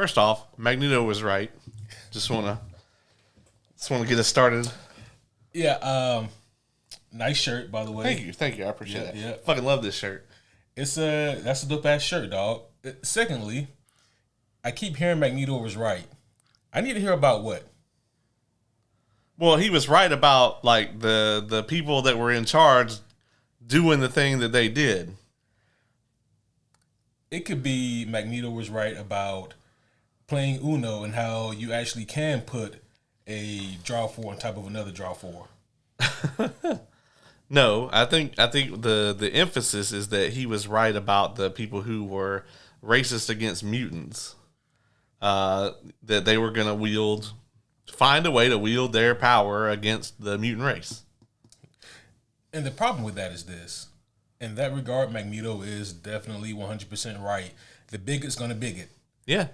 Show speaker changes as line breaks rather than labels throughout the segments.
First off, Magneto was right. Just wanna get us started.
Yeah, nice shirt, by the way.
Thank you. I appreciate that.
Yeah.
Fucking love this shirt.
That's a dope ass shirt, dog. Secondly, I keep hearing Magneto was right. I need to hear about what?
Well, he was right about like the people that were in charge doing the thing that they did.
It could be Magneto was right about playing Uno and how you actually can put a draw 4 on top of another draw 4.
No, I think the emphasis is that he was right about the people who were racist against mutants. That they were going to find a way to wield their power against the mutant race.
And the problem with that is this. In that regard, Magneto is definitely 100% right. The bigot's going to bigot.
Yeah.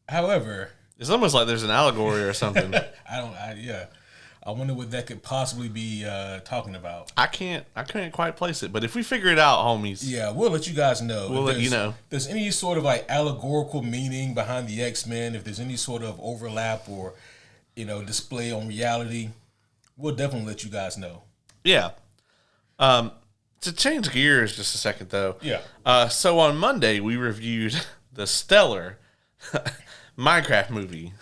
However,
it's almost like there's an allegory or something.
I wonder what that could possibly be talking about.
I can't quite place it, but if we figure it out, homies.
Yeah, we'll let you guys know.
We'll let you know.
If there's any sort of like allegorical meaning behind the X-Men, if there's any sort of overlap or, display on reality, we'll definitely let you guys know.
Yeah. To change gears just a second, though.
Yeah.
So on Monday, we reviewed the stellar Minecraft movie.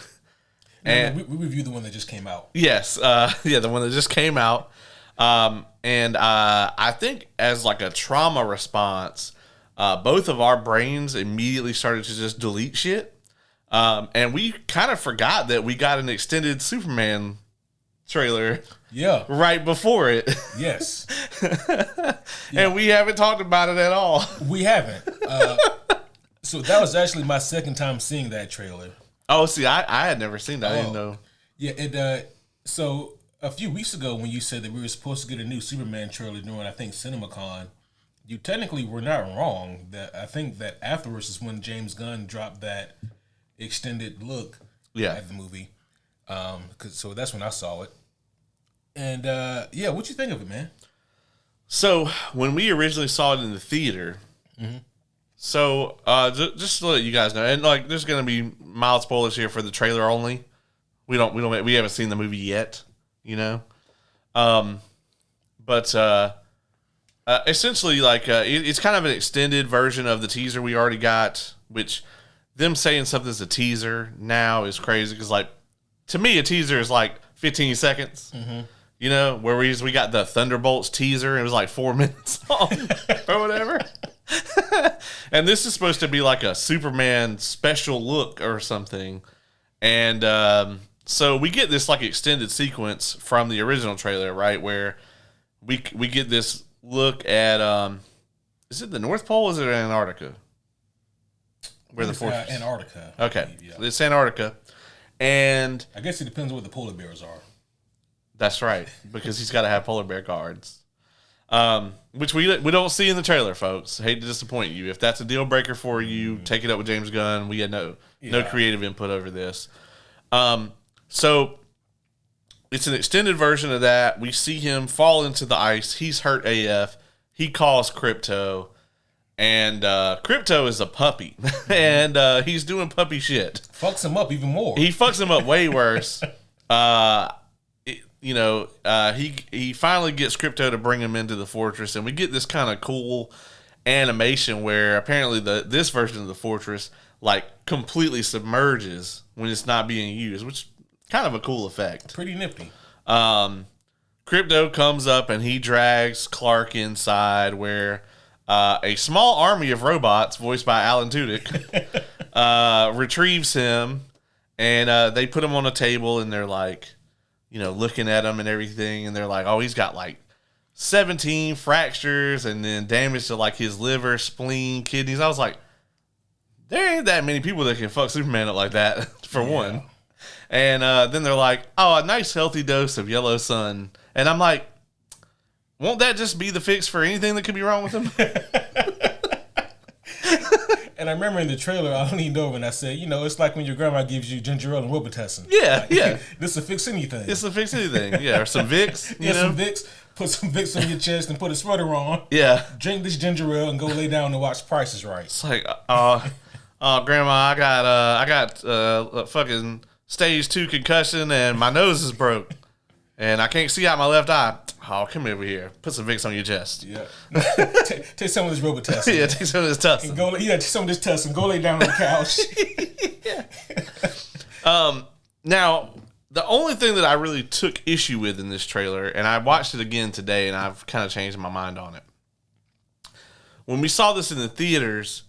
And we reviewed the one that just came out.
Yes. The one that just came out. And I think as like a trauma response, both of our brains immediately started to just delete shit. And we kind of forgot that we got an extended Superman trailer.
Yeah.
Right before it.
Yes.
And we haven't talked about it at all.
We haven't. So that was actually my second time seeing that trailer.
Oh, see, I had never seen that. I didn't know.
Yeah, so a few weeks ago when you said that we were supposed to get a new Superman trailer during, I think, CinemaCon, you technically were not wrong. I think that afterwards is when James Gunn dropped that extended look at the movie. So that's when I saw it. And, what'd you think of it, man? So,
when we originally saw it in the theater, so just to let you guys know, and like, there's going to be mild spoilers here for the trailer only. We haven't seen the movie yet, but essentially, like, it's kind of an extended version of the teaser we already got, which them saying something's a teaser now is crazy because, like, to me, a teaser is like 15 seconds. Where we got the Thunderbolts teaser and it was like 4 minutes long or whatever. And this is supposed to be like a Superman special look or something. And so we get this like extended sequence from the original trailer, right? Where we get this look at, is it the North Pole or is it Antarctica? Where the fortress?
Antarctica.
Okay.
Believe, yeah.
It's Antarctica. And
I guess it depends on what the polar bears are.
That's right, because he's got to have polar bear guards, which we don't see in the trailer, folks. Hate to disappoint you. If that's a deal breaker for you, take it up with James Gunn. We had no creative input over this. So it's an extended version of that. We see him fall into the ice. He's hurt AF. He calls Crypto, and Crypto is a puppy, and he's doing puppy shit.
Fucks him up even more.
He fucks him up way worse. He finally gets Crypto to bring him into the fortress, and we get this kind of cool animation where apparently this version of the fortress like completely submerges when it's not being used, which is kind of a cool effect.
Pretty nifty.
Crypto comes up and he drags Clark inside where a small army of robots, voiced by Alan Tudyk, retrieves him, and they put him on a table, and they're like, looking at him and everything, and they're like, oh, he's got like 17 fractures and then damage to like his liver, spleen, kidneys. I was like, there ain't that many people that can fuck Superman up like that, for one. And then they're like, oh, a nice healthy dose of yellow sun. And I'm like, won't that just be the fix for anything that could be wrong with him?
And I remember in the trailer, I leaned over and I said, it's like when your grandma gives you ginger ale and Robitussin.
Yeah, yeah.
This will fix anything.
This will fix anything. Yeah, or some Vicks.
Some Vicks. Put some Vicks on your chest and put a sweater on.
Yeah.
Drink this ginger ale and go lay down and watch Price is Right.
It's like, Oh, Grandma, I got a fucking stage 2 concussion and my nose is broke. And I can't see out my left eye. Oh, come over here. Put some Vicks on your chest.
Yeah. Take some of this Robitussin.
Yeah, take some of this Tussin.
Take some of this Tussin. Go lay down on the couch.
Now, the only thing that I really took issue with in this trailer, and I watched it again today, and I've kind of changed my mind on it. When we saw this in the theaters,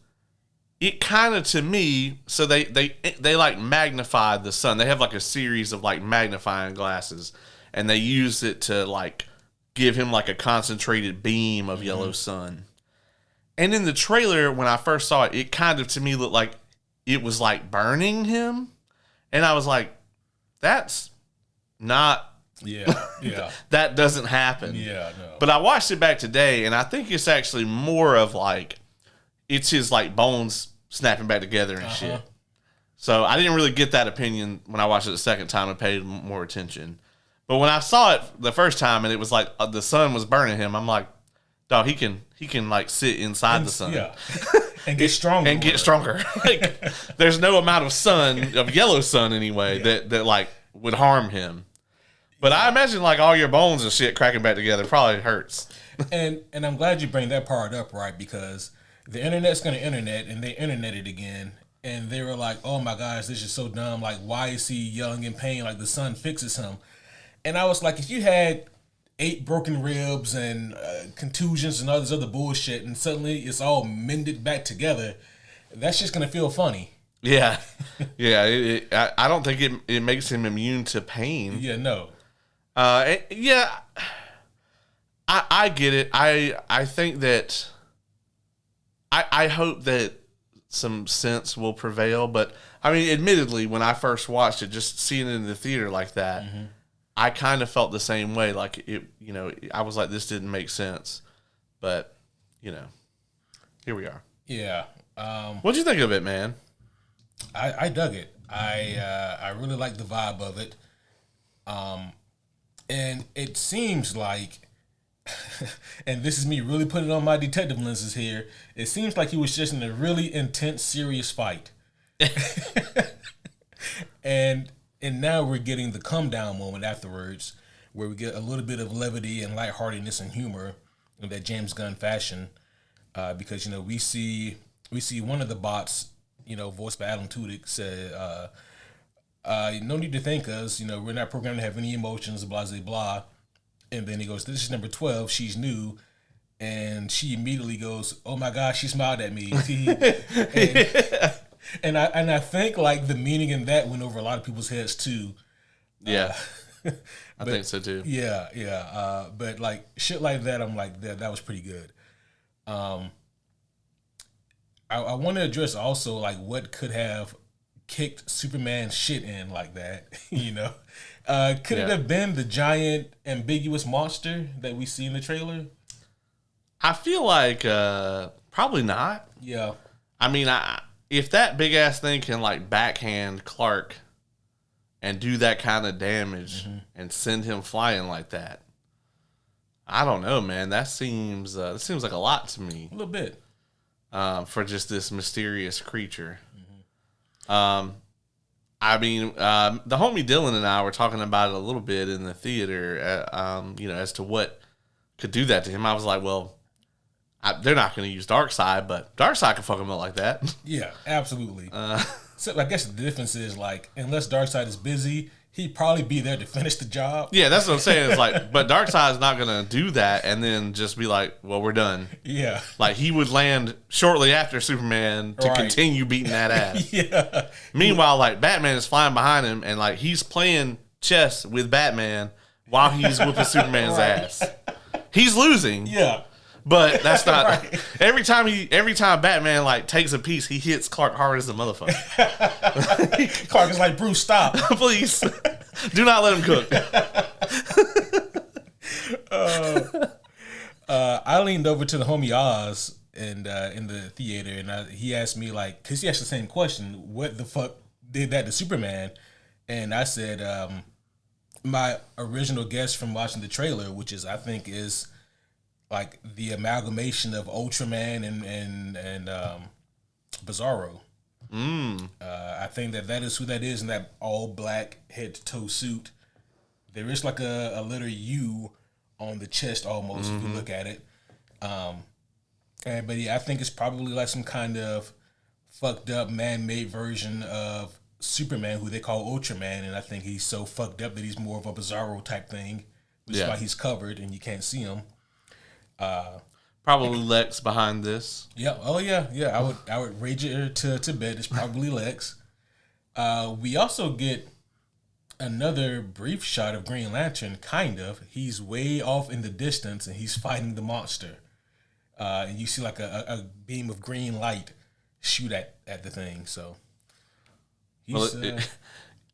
it kind of, to me, so they like magnified the sun. They have like a series of like magnifying glasses, and they use it to like give him like a concentrated beam of yellow sun. And in the trailer, when I first saw it, it kind of to me looked like it was like burning him. And I was like, that's not...
Yeah.
That doesn't happen.
Yeah, no.
But I watched it back today, and I think it's actually more of like, it's his like bones snapping back together and shit. So I didn't really get that opinion when I watched it the second time and paid more attention. But when I saw it the first time and it was like the sun was burning him, I'm like, dog, he can like sit inside the sun.
Yeah. And get stronger.
And get stronger. Like, there's no amount of sun, of yellow sun anyway, that like would harm him. But I imagine like all your bones and shit cracking back together probably hurts.
And I'm glad you bring that part up, right? Because the internet's going to internet, and they interneted again. And they were like, oh my gosh, this is so dumb. Like, why is he yelling in pain? Like, the sun fixes him. And I was like, if you had 8 broken ribs and contusions and all this other bullshit, and suddenly it's all mended back together, that's just going to feel funny.
Yeah. Yeah. I don't think it makes him immune to pain.
Yeah, no.
Yeah. I get it. I think that I hope that some sense will prevail, but I mean, admittedly, when I first watched it, just seeing it in the theater like that, I kind of felt the same way. Like it, I was like, this didn't make sense, but here we are.
Yeah.
What'd you think of it, man?
I dug it. I really like the vibe of it. And it seems like, and this is me really putting on my detective lenses here, it seems like he was just in a really intense, serious fight. And now we're getting the come down moment afterwards, where we get a little bit of levity and lightheartedness and humor in that James Gunn fashion, because we see one of the bots, voiced by Alan Tudyk, said, "No need to thank us. We're not programmed to have any emotions, blah blah blah." And then he goes, "This is number 12. She's new." And she immediately goes, "Oh my gosh, she smiled at me." And I think like the meaning in that went over a lot of people's heads too.
Yeah, I think so too.
Yeah. But like shit like that, I'm like that was pretty good. I want to address also like what could have kicked Superman's shit in like that. Could it have been the giant ambiguous monster that we see in the trailer?
I feel like probably not.
Yeah.
I mean, if that big ass thing can like backhand Clark and do that kind of damage and send him flying like that, I don't know, man. That seems like a lot to me.
A little bit.
For just this mysterious creature. I mean, the homie Dylan and I were talking about it a little bit in the theater, as to what could do that to him. I was like, well, they're not going to use Darkseid, but Darkseid can fuck him up like that.
Yeah, absolutely. So I guess the difference is like, unless Darkseid is busy, he'd probably be there to finish the job.
Yeah, that's what I'm saying. It's like, but Darkseid's not going to do that and then just be like, well, we're done.
Yeah.
Like, he would land shortly after Superman to continue beating that ass.
Yeah.
Meanwhile, like, Batman is flying behind him and, like, he's playing chess with Batman while he's whooping Superman's ass. He's losing.
Yeah.
But that's not right. Every time Batman like takes a piece, he hits Clark hard as a motherfucker.
Clark is like, Bruce, stop.
Please. Do not let him cook.
I leaned over to the homie Oz and in the theater, and he asked me like, because he asked the same question, what the fuck did that to Superman? And I said, my original guess from watching the trailer, which is I think is like the amalgamation of Ultraman and Bizarro. I think that is who that is in that all black head to toe suit. There is like a letter U on the chest almost if you look at it. But yeah, I think it's probably like some kind of fucked up man-made version of Superman, who they call Ultraman, and I think he's so fucked up that he's more of a Bizarro type thing, which is why he's covered and you can't see him.
Probably Lex behind this.
Yeah. Oh yeah. Yeah. I would rage it to bed. It's probably Lex. We also get another brief shot of Green Lantern. Kind of. He's way off in the distance and he's fighting the monster. And you see like a beam of green light shoot at the thing. So.
I'm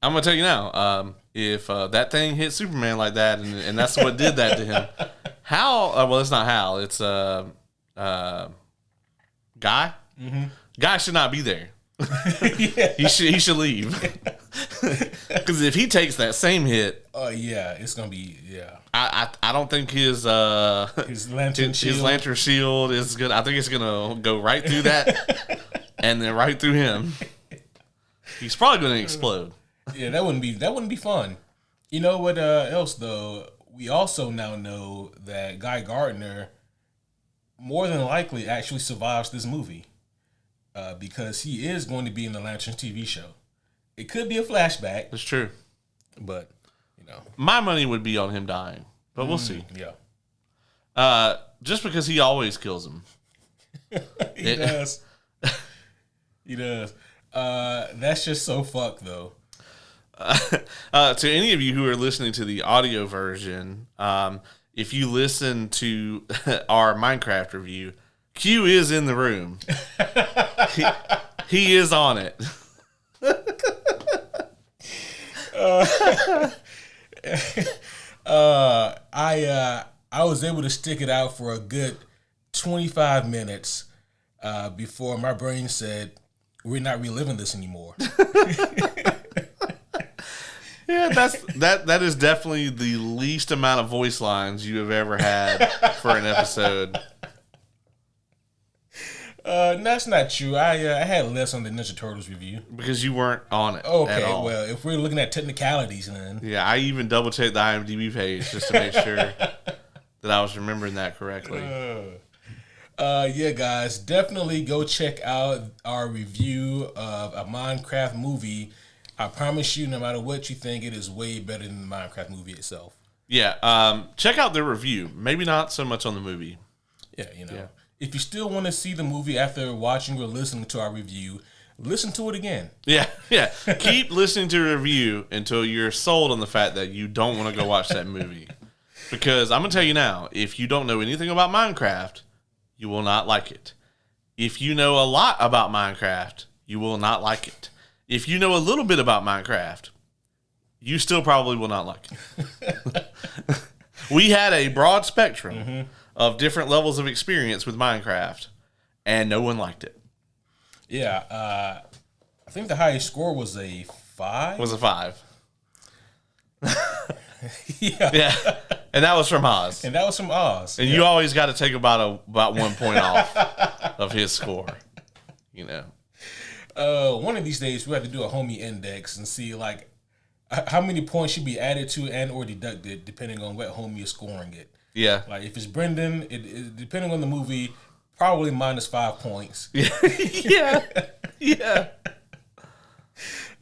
gonna tell you now. If that thing hit Superman like that, and that's what did that to him. Hal, well, it's not Hal. It's Guy. Mm-hmm. Guy should not be there. He should leave. Because if he takes that same hit,
it's gonna be
I don't think his
lantern
shield is good. I think it's gonna go right through that, and then right through him. He's probably gonna explode.
Yeah, that wouldn't be fun. You know what else though? We also now know that Guy Gardner more than likely actually survives this movie because he is going to be in the Lantern TV show. It could be a flashback.
That's true.
But,
my money would be on him dying, but we'll see.
Yeah.
Just because he always kills him.
He does. He does. That's just so fucked, though.
To any of you who are listening to the audio version, if you listen to our Minecraft review, Q is in the room. He is on it.
I was able to stick it out for a good 25 minutes before my brain said, we're not reliving this anymore.
Yeah, that is definitely the least amount of voice lines you have ever had for an episode.
That's not true. I had less on the Ninja Turtles review
because you weren't on it.
Okay,
at all.
Well, if we're looking at technicalities, then
yeah, I even double checked the IMDb page just to make sure that I was remembering that correctly.
Yeah, guys, definitely go check out our review of a Minecraft movie. I promise you, no matter what you think, it is way better than the Minecraft movie itself.
Yeah, check out the review. Maybe not so much on the movie.
Yeah, If you still want to see the movie after watching or listening to our review, listen to it again.
Yeah. Keep listening to the review until you're sold on the fact that you don't want to go watch that movie. Because I'm going to tell you now, if you don't know anything about Minecraft, you will not like it. If you know a lot about Minecraft, you will not like it. If you know a little bit about Minecraft, you still probably will not like it. We had a broad spectrum of different levels of experience with Minecraft, and no one liked it.
Yeah, I think the highest score was a 5.
Was a 5.
Yeah.
And that was from Oz.
And
you always got to take about 1 point off of his score.
One of these days we have to do a homie index and see like how many points should be added to and or deducted depending on what homie is scoring it.
Yeah.
Like if it's Brendan, it depending on the movie, probably -5 points.
Yeah.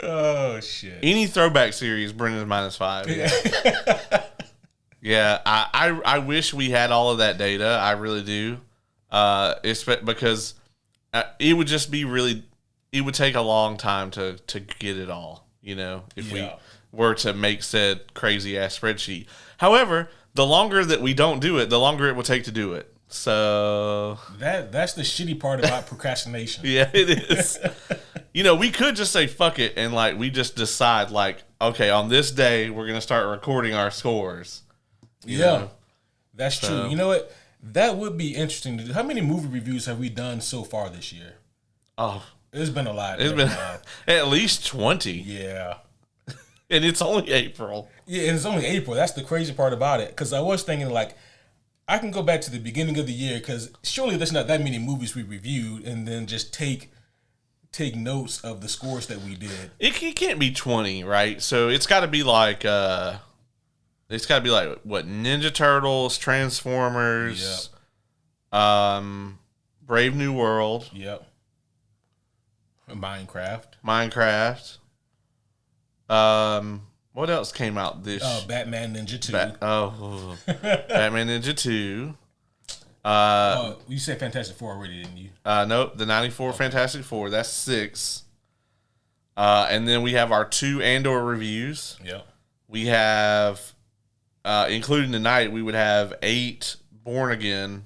Oh shit.
Any throwback series, Brendan's -5. Yeah. Yeah. I wish we had all of that data. I really do. Because it would just be really. It would take a long time to get it all, if we were to make said crazy ass spreadsheet. However, the longer that we don't do it, the longer it will take to do it. So
that's the shitty part about procrastination.
Yeah, it is. We could just say fuck it and we just decide okay, on this day we're gonna start recording our scores.
That's true. You know what? That would be interesting to do. How many movie reviews have we done so far this year?
Oh.
It's been a lot.
It's been at least 20.
Yeah.
And it's only April.
Yeah, and it's only April. That's the crazy part about it. Because I was thinking, I can go back to the beginning of the year because surely there's not that many movies we reviewed and then just take take notes of the scores that we did.
It can't be 20, right? So it's got to be like what, Ninja Turtles, Transformers, Brave New World.
Yep. Minecraft.
What else came out this?
Batman Ninja 2.
Batman Ninja 2.
You said Fantastic Four already, didn't you?
Nope, the 94 Fantastic Four. That's 6. And then we have our 2 Andor reviews.
Yep.
We have, including tonight, we would have 8 Born Again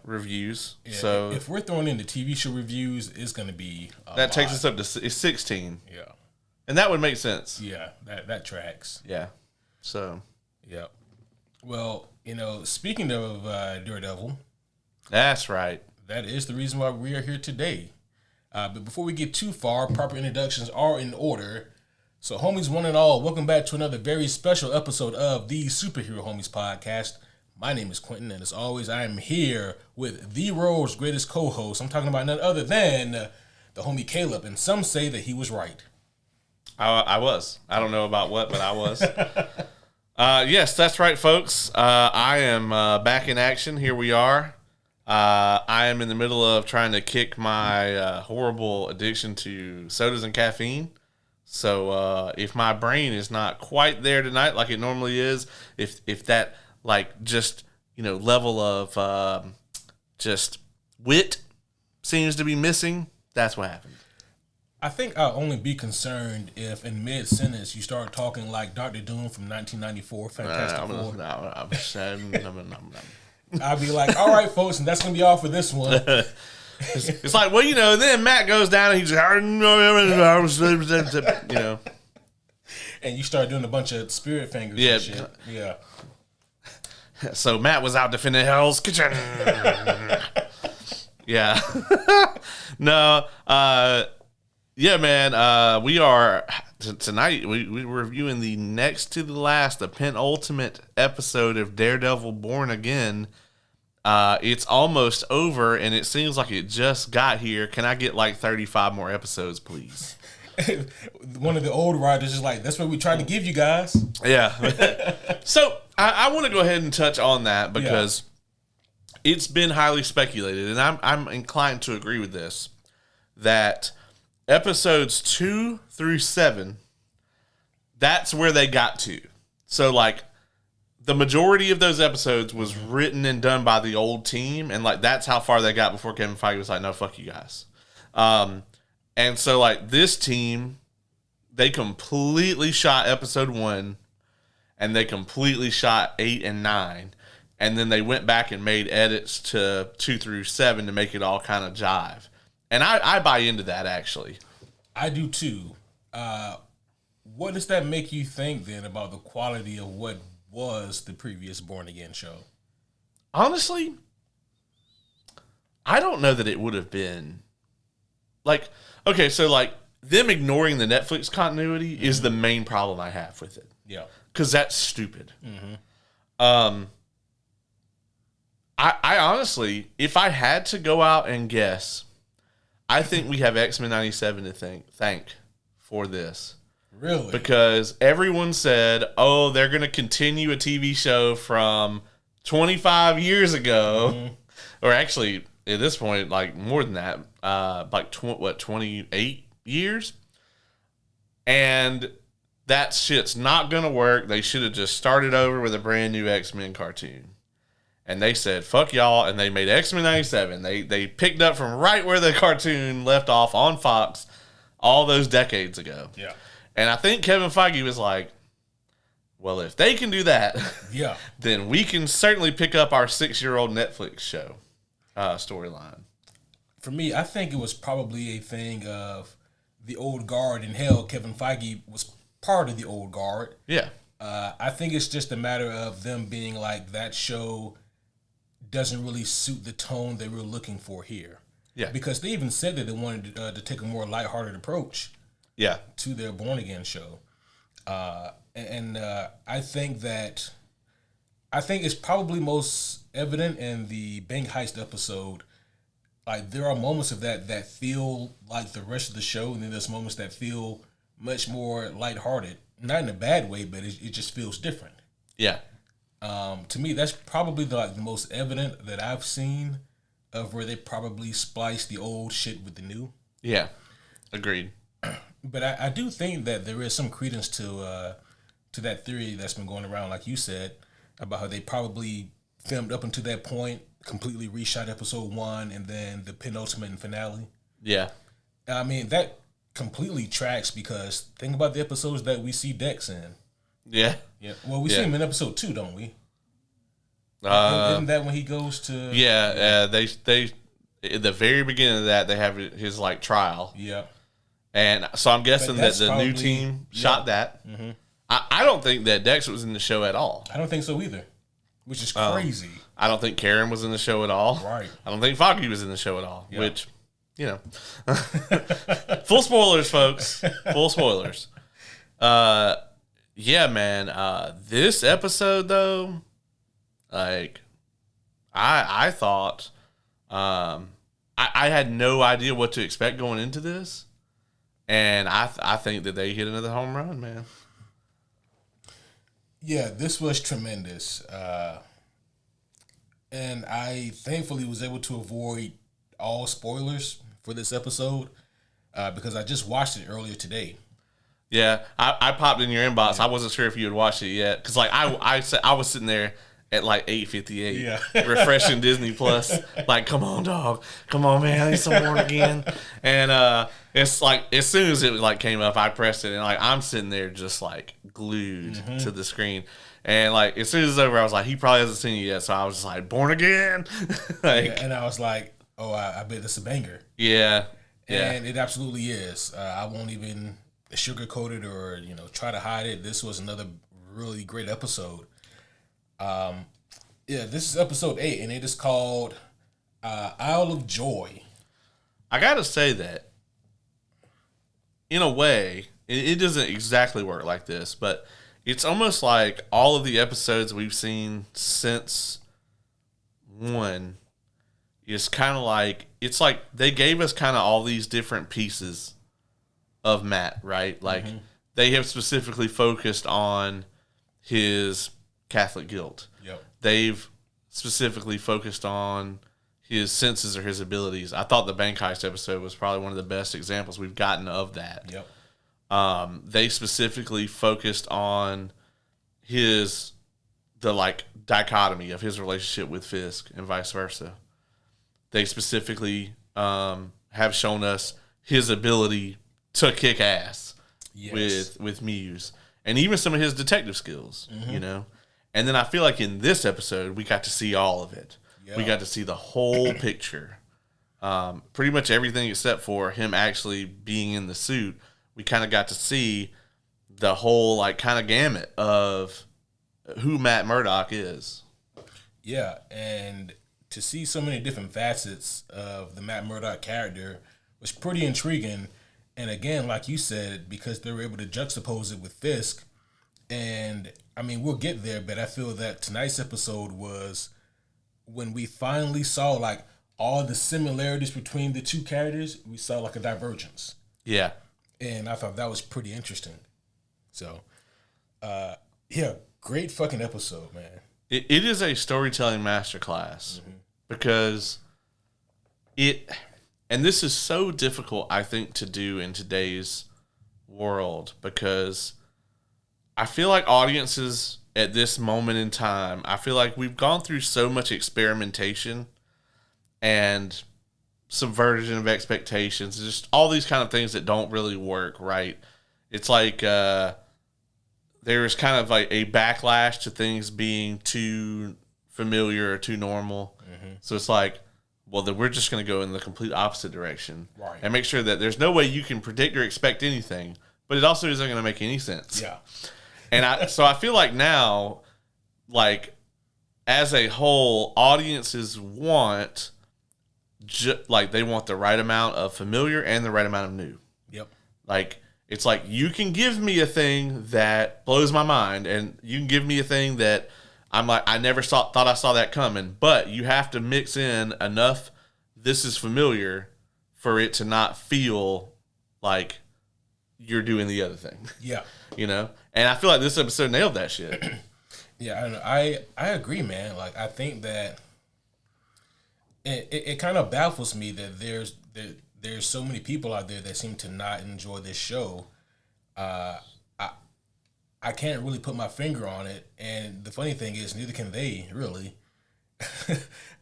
reviews. Yeah, so
if we're throwing in the TV show reviews, it's going to be
takes us up to 16.
Yeah.
And that would make sense.
Yeah, that tracks.
Yeah. So.
Yep. Well, speaking of Daredevil.
That's right.
That is the reason why we are here today. But before we get too far, proper introductions are in order. So, homies, one and all, welcome back to another very special episode of the Superhero Homies Podcast. My name is Quentin, and as always, I am here with the world's greatest co-host. I'm talking about none other than the homie Caleb, and some say that he was right.
I was. I don't know about what, but I was. Yes, that's right, folks. I am back in action. Here we are. I am in the middle of trying to kick my horrible addiction to sodas and caffeine. So if my brain is not quite there tonight like it normally is, if that just level of just wit seems to be missing, that's what happened.
I think I'll only be concerned if in mid-sentence you start talking like Dr. Doom from 1994, Fantastic Four. I'll be like, all right, folks, and that's going to be all for this one.
It's like, well, then Matt goes down and he's
and you start doing a bunch of spirit fingers and shit. Yeah.
So Matt was out defending Hell's Kitchen. Yeah. No, yeah, man. We are tonight. We're reviewing the next to the last, the penultimate episode of Daredevil: Born Again. It's almost over, and it seems like it just got here. Can I get 35 more episodes, please?
One of the old writers is like, "That's what we tried to give you guys."
Yeah. So I want to go ahead and touch on that because it's been highly speculated, and I'm inclined to agree with this, that episodes 2 through 7, that's where they got to. So, the majority of those episodes was written and done by the old team, and, that's how far they got before Kevin Feige was like, no, fuck you guys. And so, this team, they completely shot episode 1, and they completely shot 8 and 9, and then they went back and made edits to 2 through 7 to make it all kind of jive. And I buy into that, actually.
I do, too. What does that make you think, then, about the quality of what was the previous Born Again show?
Honestly, I don't know that it would have been. Okay, so, them ignoring the Netflix continuity is the main problem I have with it.
Yeah.
Because that's stupid. Mm-hmm. I honestly, if I had to go out and guess, I think we have X-Men 97 to thank for this.
Really?
Because everyone said, oh, they're going to continue a TV show from 25 years ago. Mm-hmm. Or actually, at this point, more than that, 28 years? And that shit's not going to work. They should have just started over with a brand new X-Men cartoon. And they said, fuck y'all, and they made X-Men 97. They picked up from right where the cartoon left off on Fox all those decades ago.
Yeah.
And I think Kevin Feige was like, well, if they can do that, then we can certainly pick up our 6-year-old Netflix show storyline.
For me, I think it was probably a thing of the old guard. And hell, Kevin Feige was part of the old guard.
Yeah.
I think it's just a matter of them being like, that show doesn't really suit the tone they were looking for here.
Yeah.
Because they even said that they wanted to take a more lighthearted approach to their Born Again show. I think it's probably most evident in the bank heist episode like there are moments of that feel like the rest of the show, and then there's moments that feel much more lighthearted. Not in a bad way, but it just feels different.
Yeah.
To me, that's probably the most evident that I've seen of where they probably spliced the old shit with the new.
Yeah. Agreed.
But I do think that there is some credence to that theory that's been going around, like you said, about how they probably filmed up until that point, completely reshot episode 1, and then the penultimate and finale.
Yeah.
I mean, that completely tracks because think about the episodes that we see Dex in.
Yeah.
Yeah. Well, we see him in episode 2, don't we? Isn't that when he goes to?
Yeah. They at the very beginning of that they have his like trial.
Yeah.
And so I'm guessing that the
probably,
new team shot that. Mm-hmm. I don't think that Dex was in the show at all.
I don't think so either, which is crazy.
I don't think Karen was in the show at all.
Right.
I don't think Foggy was in the show at all, which, you know. Full spoilers, folks. Full spoilers. Yeah, man. This episode, though, like, I thought, I had no idea what to expect going into this. And I think that they hit another home run, man.
Yeah, this was tremendous. And I thankfully was able to avoid all spoilers for this episode because I just watched it earlier today.
Yeah, I popped in your inbox. I wasn't sure if you had watched it yet because like I was sitting there at like 8:58, refreshing Disney Plus. Like, come on, dog, come on, man, I need some more again. And it's like as soon as it like came up, I pressed it, and like I'm sitting there just like glued to the screen. And like as soon as it's over, I was like, he probably hasn't seen it yet. So I was just like, Born Again.
And I was like, oh, I bet it's a banger.
Yeah.
And it absolutely is. I won't even sugarcoat it or try to hide it. This was another really great episode. This is episode 8, and it is called Isle of Joy.
I gotta say that in a way, it doesn't exactly work like this, but it's almost like all of the episodes we've seen since 1 is kind of like, it's like they gave us kind of all these different pieces of Matt, right? Like they have specifically focused on his Catholic guilt.
Yep.
They've specifically focused on his senses or his abilities. I thought the bank heist episode was probably one of the best examples we've gotten of that.
Yep.
They specifically focused on the like dichotomy of his relationship with Fisk and vice versa. They specifically have shown us his ability to kick ass with Muse, and even some of his detective skills, And then I feel like in this episode we got to see all of it. Yeah. We got to see the whole picture, pretty much everything except for him actually being in the suit. We kind of got to see the whole like kind of gamut of who Matt Murdock is.
Yeah, and to see so many different facets of the Matt Murdock character was pretty intriguing. And again, like you said, because they were able to juxtapose it with Fisk, and I mean, we'll get there, but I feel that tonight's episode was when we finally saw like all the similarities between the two characters, we saw like a divergence.
Yeah.
And I thought that was pretty interesting. So, great fucking episode, man.
It is a storytelling masterclass because and this is so difficult, I think, to do in today's world because I feel like audiences at this moment in time, I feel like we've gone through so much experimentation and subversion of expectations, just all these kind of things that don't really work, right? It's like there's kind of like a backlash to things being too familiar or too normal. So it's like, well, then we're just going to go in the complete opposite direction,
right?
And make sure that there's no way you can predict or expect anything, but it also isn't going to make any sense.
Yeah.
And so I feel like now, like as a whole, audiences want they want the right amount of familiar and the right amount of new.
Yep.
Like it's like you can give me a thing that blows my mind, and you can give me a thing that I'm like I never thought I saw that coming. But you have to mix in enough this is familiar for it to not feel like you're doing the other thing.
Yeah.
You know? And I feel like this episode nailed that shit.
Yeah, I don't know. I agree, man. Like, I think that it kind of baffles me that there's so many people out there that seem to not enjoy this show. I can't really put my finger on it, and the funny thing is, neither can they really.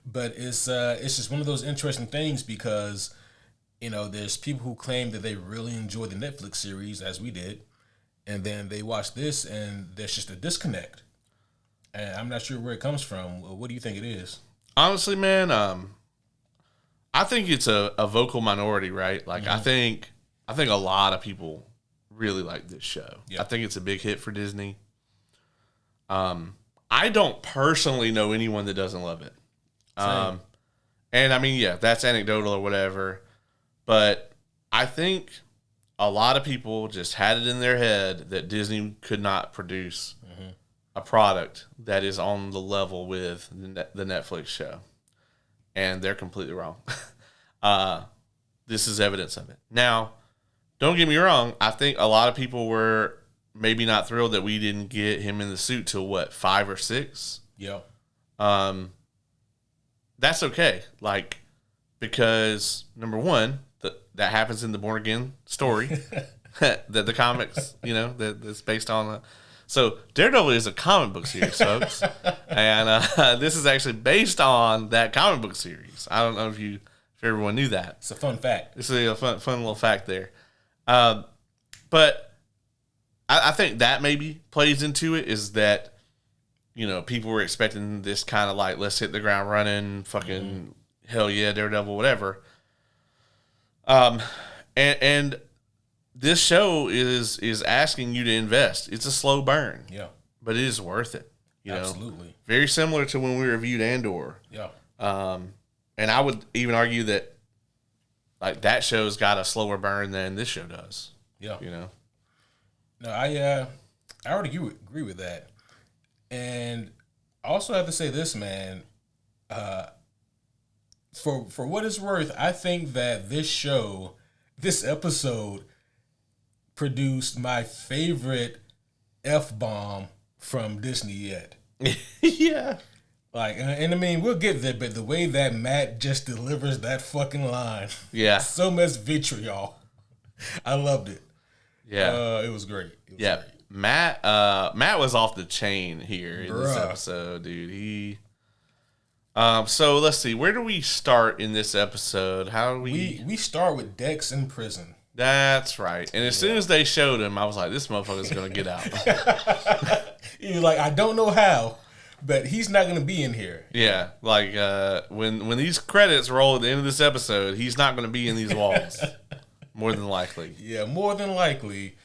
But it's just one of those interesting things because, you know, there's people who claim that they really enjoy the Netflix series as we did, and then they watch this and there's just a disconnect. And I'm not sure where it comes from. What do you think it is?
Honestly, man, I think it's a vocal minority, right? Like, I think a lot of people really like this show. Yep. I think it's a big hit for Disney. I don't personally know anyone that doesn't love it. And I mean, yeah, that's anecdotal or whatever, but I think a lot of people just had it in their head that Disney could not produce a product that is on the level with the Netflix show. And they're completely wrong. This is evidence of it. Now, don't get me wrong. I think a lot of people were maybe not thrilled that we didn't get him in the suit till what, 5 or 6?
Yeah.
That's okay. Like, because number one, that happens in the Born Again story, the comics, you know, that's based on. So Daredevil is a comic book series, folks, and this is actually based on that comic book series. I don't know if everyone knew that.
It's a fun fact.
It's a fun little fact there. But I think that maybe plays into it is that, you know, people were expecting this kind of like, let's hit the ground running, fucking hell yeah, Daredevil, whatever. And this show is asking you to invest. It's a slow burn.
Yeah. But
it is worth it. You
Absolutely.
know? Very similar to when we reviewed Andor.
Yeah.
And I would even argue that like that show's got a slower burn than this show does.
Yeah.
You know?
No, I would agree with that. And I also have to say this, man, for what it's worth, I think that this episode produced my favorite F-bomb from Disney yet.
Yeah.
Like, and I mean, we'll get there, but the way that Matt just delivers that fucking line.
Yeah.
So much vitriol. I loved it.
Yeah.
It was great.
Great. Matt was off the chain here in this episode, dude. So let's see, where do we start in this episode? How do
we start with Dex in prison.
That's right. And as soon as they showed him, I was like, this motherfucker's gonna get out.
He was like, I don't know how, but he's not gonna be in here.
Yeah. Like when these credits roll at the end of this episode, he's not gonna be in these walls. More than likely.
Yeah, more than likely.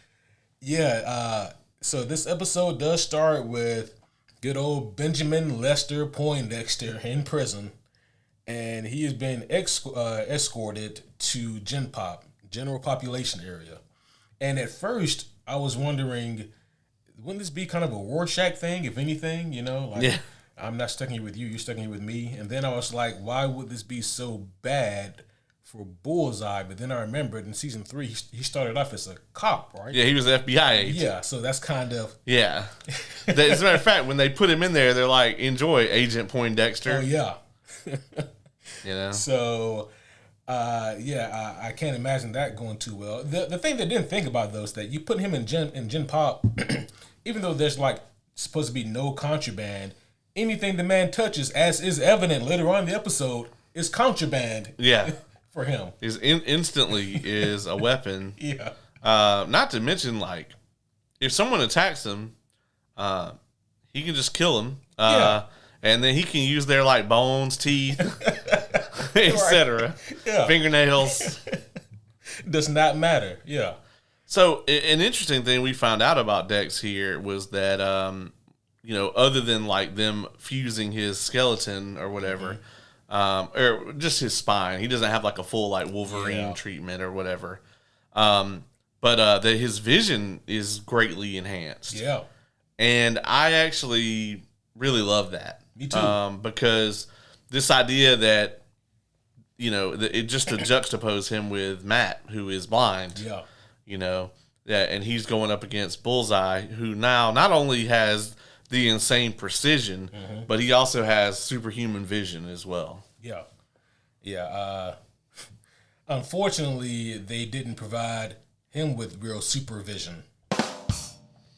Yeah, so this episode does start with good old Benjamin Lester Poindexter in prison, and he has been escorted to Gen Pop, general population area. And at first, I was wondering, wouldn't this be kind of a Rorschach thing, if anything? You know, like, yeah. I'm not stuck here with you, you're stuck here with me. And then I was like, why would this be so bad for Bullseye? But then I remembered in season 3, he started off as a cop, right?
Yeah, he was an FBI agent.
Yeah, so that's kind of...
Yeah. As a matter of fact, when they put him in there, they're like, enjoy Agent Poindexter.
Oh, yeah.
You know?
So, I can't imagine that going too well. The thing they didn't think about, though, is that you put him in Gen Pop, even though there's, like, supposed to be no contraband, anything the man touches, as is evident later on in the episode, is contraband.
Yeah.
For him.
Instantly is a weapon.
Yeah.
Not to mention, like, if someone attacks him, he can just kill him. And then he can use their, like, bones, teeth, etc. Yeah. Fingernails.
Does not matter. Yeah.
So, an interesting thing we found out about Dex here was that, other than, like, them fusing his skeleton or whatever, or just his spine, he doesn't have, like, a full, like, Wolverine treatment or whatever. But his vision is greatly enhanced.
Yeah.
And I actually really love that.
Me too.
Because this idea that it just to juxtapose him with Matt, who is blind.
Yeah.
Yeah, and he's going up against Bullseye, who now not only has the insane precision, but he also has superhuman vision as well.
Yeah. Yeah. Unfortunately, they didn't provide him with real supervision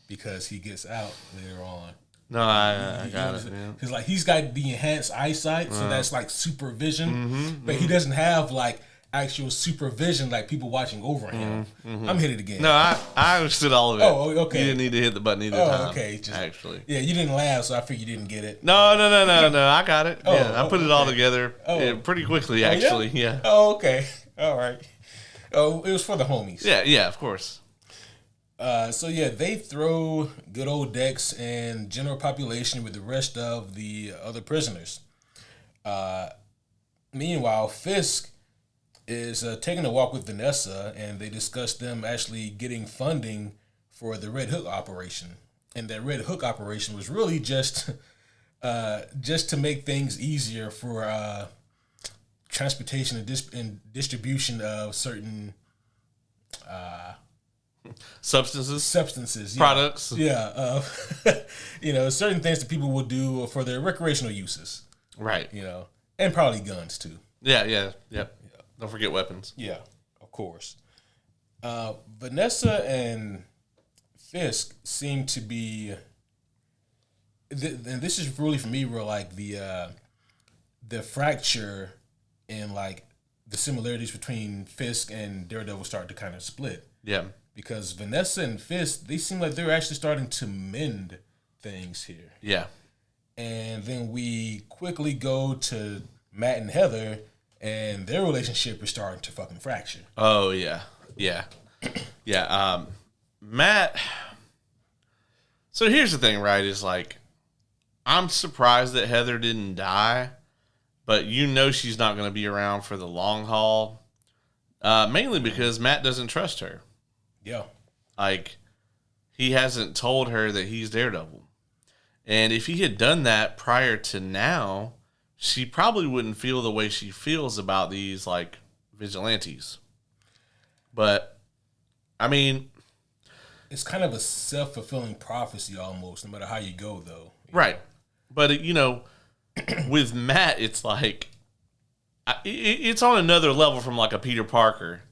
because he gets out later on.
No, I got it, man.
Because like he's got the enhanced eyesight, so that's like supervision, but he doesn't have like actual supervision like people watching over him. I'm hit it again.
No, I understood all of it.
Oh, okay.
You didn't need to hit the button either time.
Okay.
Actually.
Yeah, you didn't laugh, so I figured you didn't get it.
No. I got it. I put it all together pretty quickly, actually. Yeah.
Oh, okay. All right. Oh, it was for the homies.
Yeah, of course.
So they throw good old Dex and general population with the rest of the other prisoners. Meanwhile, Fisk is taking a walk with Vanessa, and they discuss them actually getting funding for the Red Hook operation. And that Red Hook operation was really just to make things easier for transportation and distribution of certain
substances,
yeah.
products.
Yeah, certain things that people will do for their recreational uses.
Right.
And probably guns too.
Yeah. Don't forget weapons.
Yeah, of course. Vanessa and Fisk seem to be, and this is really for me where like the fracture and like the similarities between Fisk and Daredevil start to kind of split.
Yeah.
Because Vanessa and Fisk, they seem like they're actually starting to mend things here.
Yeah.
And then we quickly go to Matt and Heather, and their relationship is starting to fucking fracture.
Oh, yeah. Matt. So here's the thing, right? Is like, I'm surprised that Heather didn't die, but she's not going to be around for the long haul. Mainly because Matt doesn't trust her.
Yeah.
Like, he hasn't told her that he's Daredevil. And if he had done that prior to now, she probably wouldn't feel the way she feels about these, like, vigilantes. But, I mean,
it's kind of a self-fulfilling prophecy almost, no matter how you go, though.
Right. But, with Matt, it's like, it's on another level from, like, a Peter Parker.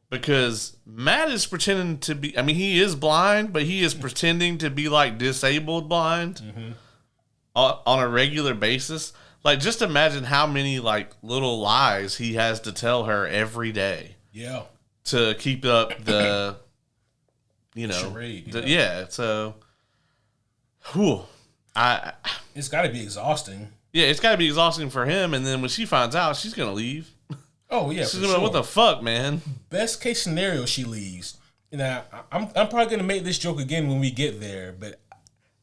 Because Matt is pretending to be, he is blind, but he is pretending to be, like, disabled blind on a regular basis. Like, just imagine how many, like, little lies he has to tell her every day.
Yeah.
To keep up the,
charade.
So, whew.
It's got to be exhausting.
Yeah, it's got to be exhausting for him. And then when she finds out, she's going to leave.
Oh, yeah,
she's gonna, what the fuck, man?
Best case scenario, she leaves. Now, I'm probably going to make this joke again when we get there, but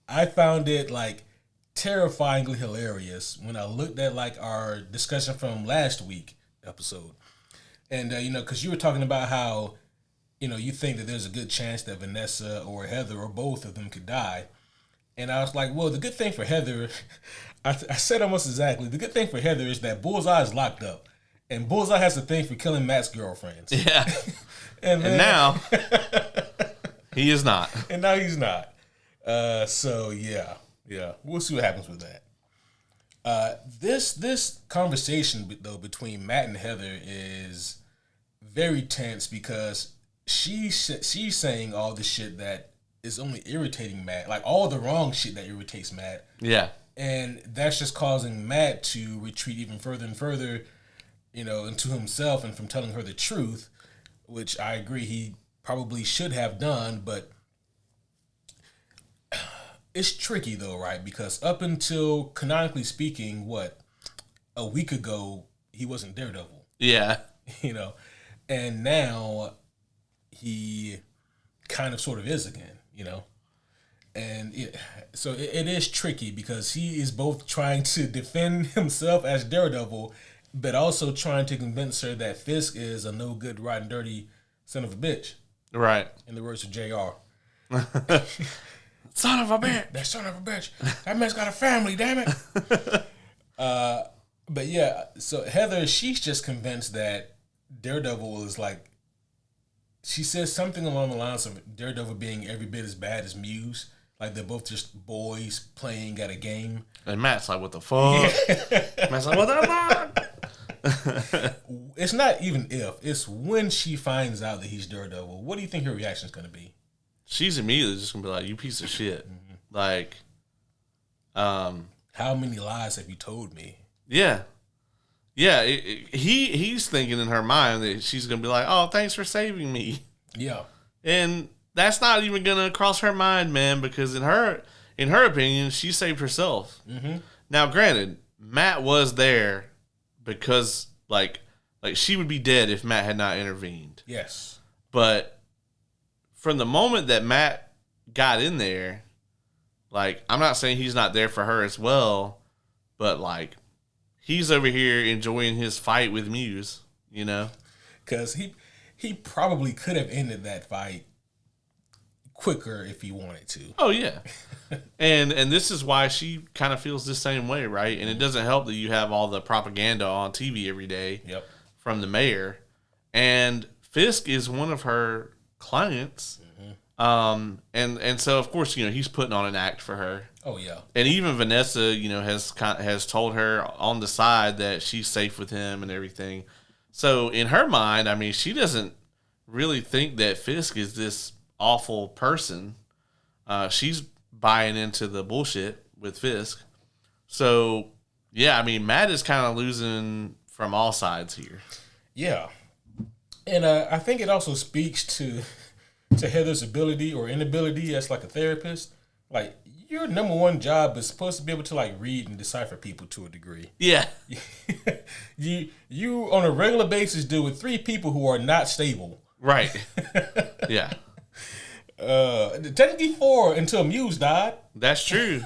I found it, like, terrifyingly hilarious when I looked at, like, our discussion from last week episode. And, because you were talking about how, you think that there's a good chance that Vanessa or Heather or both of them could die. And I was like, well, the good thing for Heather, I said almost exactly, the good thing for Heather is that Bullseye is locked up. And Bullseye has a thing for killing Matt's girlfriends.
Yeah. and now, he is not.
And now he's not. So, yeah. We'll see what happens with that. This conversation, though, between Matt and Heather is very tense because she's saying all the shit that is only irritating Matt. Like, all the wrong shit that irritates Matt.
Yeah.
And that's just causing Matt to retreat even further and further, into himself and from telling her the truth, which I agree he probably should have done, but it's tricky though, right? Because up until, canonically speaking, a week ago, he wasn't Daredevil.
Yeah.
And now he kind of sort of is again, And it is tricky because he is both trying to defend himself as Daredevil, but also trying to convince her that Fisk is a no good, rotten, dirty son of a bitch.
Right.
In the words of JR.
Son of a bitch.
That son of a bitch. That man's got a family, damn it. But yeah, so Heather, she's just convinced that Daredevil is like. She says something along the lines of Daredevil being every bit as bad as Muse. Like they're both just boys playing at a game.
And Matt's like, what the fuck? Yeah. Matt's like, what the fuck?
It's not even if. It's when she finds out that he's Daredevil. What do you think her reaction is going to be?
She's immediately just going to be like, you piece of shit. Mm-hmm. Like,
how many lies have you told me?
Yeah. Yeah, he's thinking in her mind that she's going to be like, oh, thanks for saving me.
Yeah.
And that's not even going to cross her mind, man, because in her opinion, she saved herself.
Mm-hmm.
Now, granted, Matt was there because, like she would be dead if Matt had not intervened.
Yes.
But from the moment that Matt got in there, like, I'm not saying he's not there for her as well, but, like, he's over here enjoying his fight with Muse, you know?
Because he probably could have ended that fight quicker if he wanted to.
Oh, yeah. and this is why she kind of feels the same way, right? And it doesn't help that you have all the propaganda on TV every day from the mayor. And Fisk is one of her clients. Mm-hmm. And so, of course, you know, he's putting on an act for her.
Oh, yeah.
And even Vanessa, you know, has told her on the side that she's safe with him and everything. So in her mind, I mean, she doesn't really think that Fisk is this awful person. She's buying into the bullshit with Fisk. So, yeah, I mean, Matt is kind of losing from all sides here.
Yeah. And I think it also speaks to Heather's ability or inability as like a therapist. Like, your number one job is supposed to be able to like read and decipher people to a degree.
Yeah.
you on a regular basis deal with 3 people who are not stable.
Right. Yeah.
Technically 4 until Muse died.
That's true.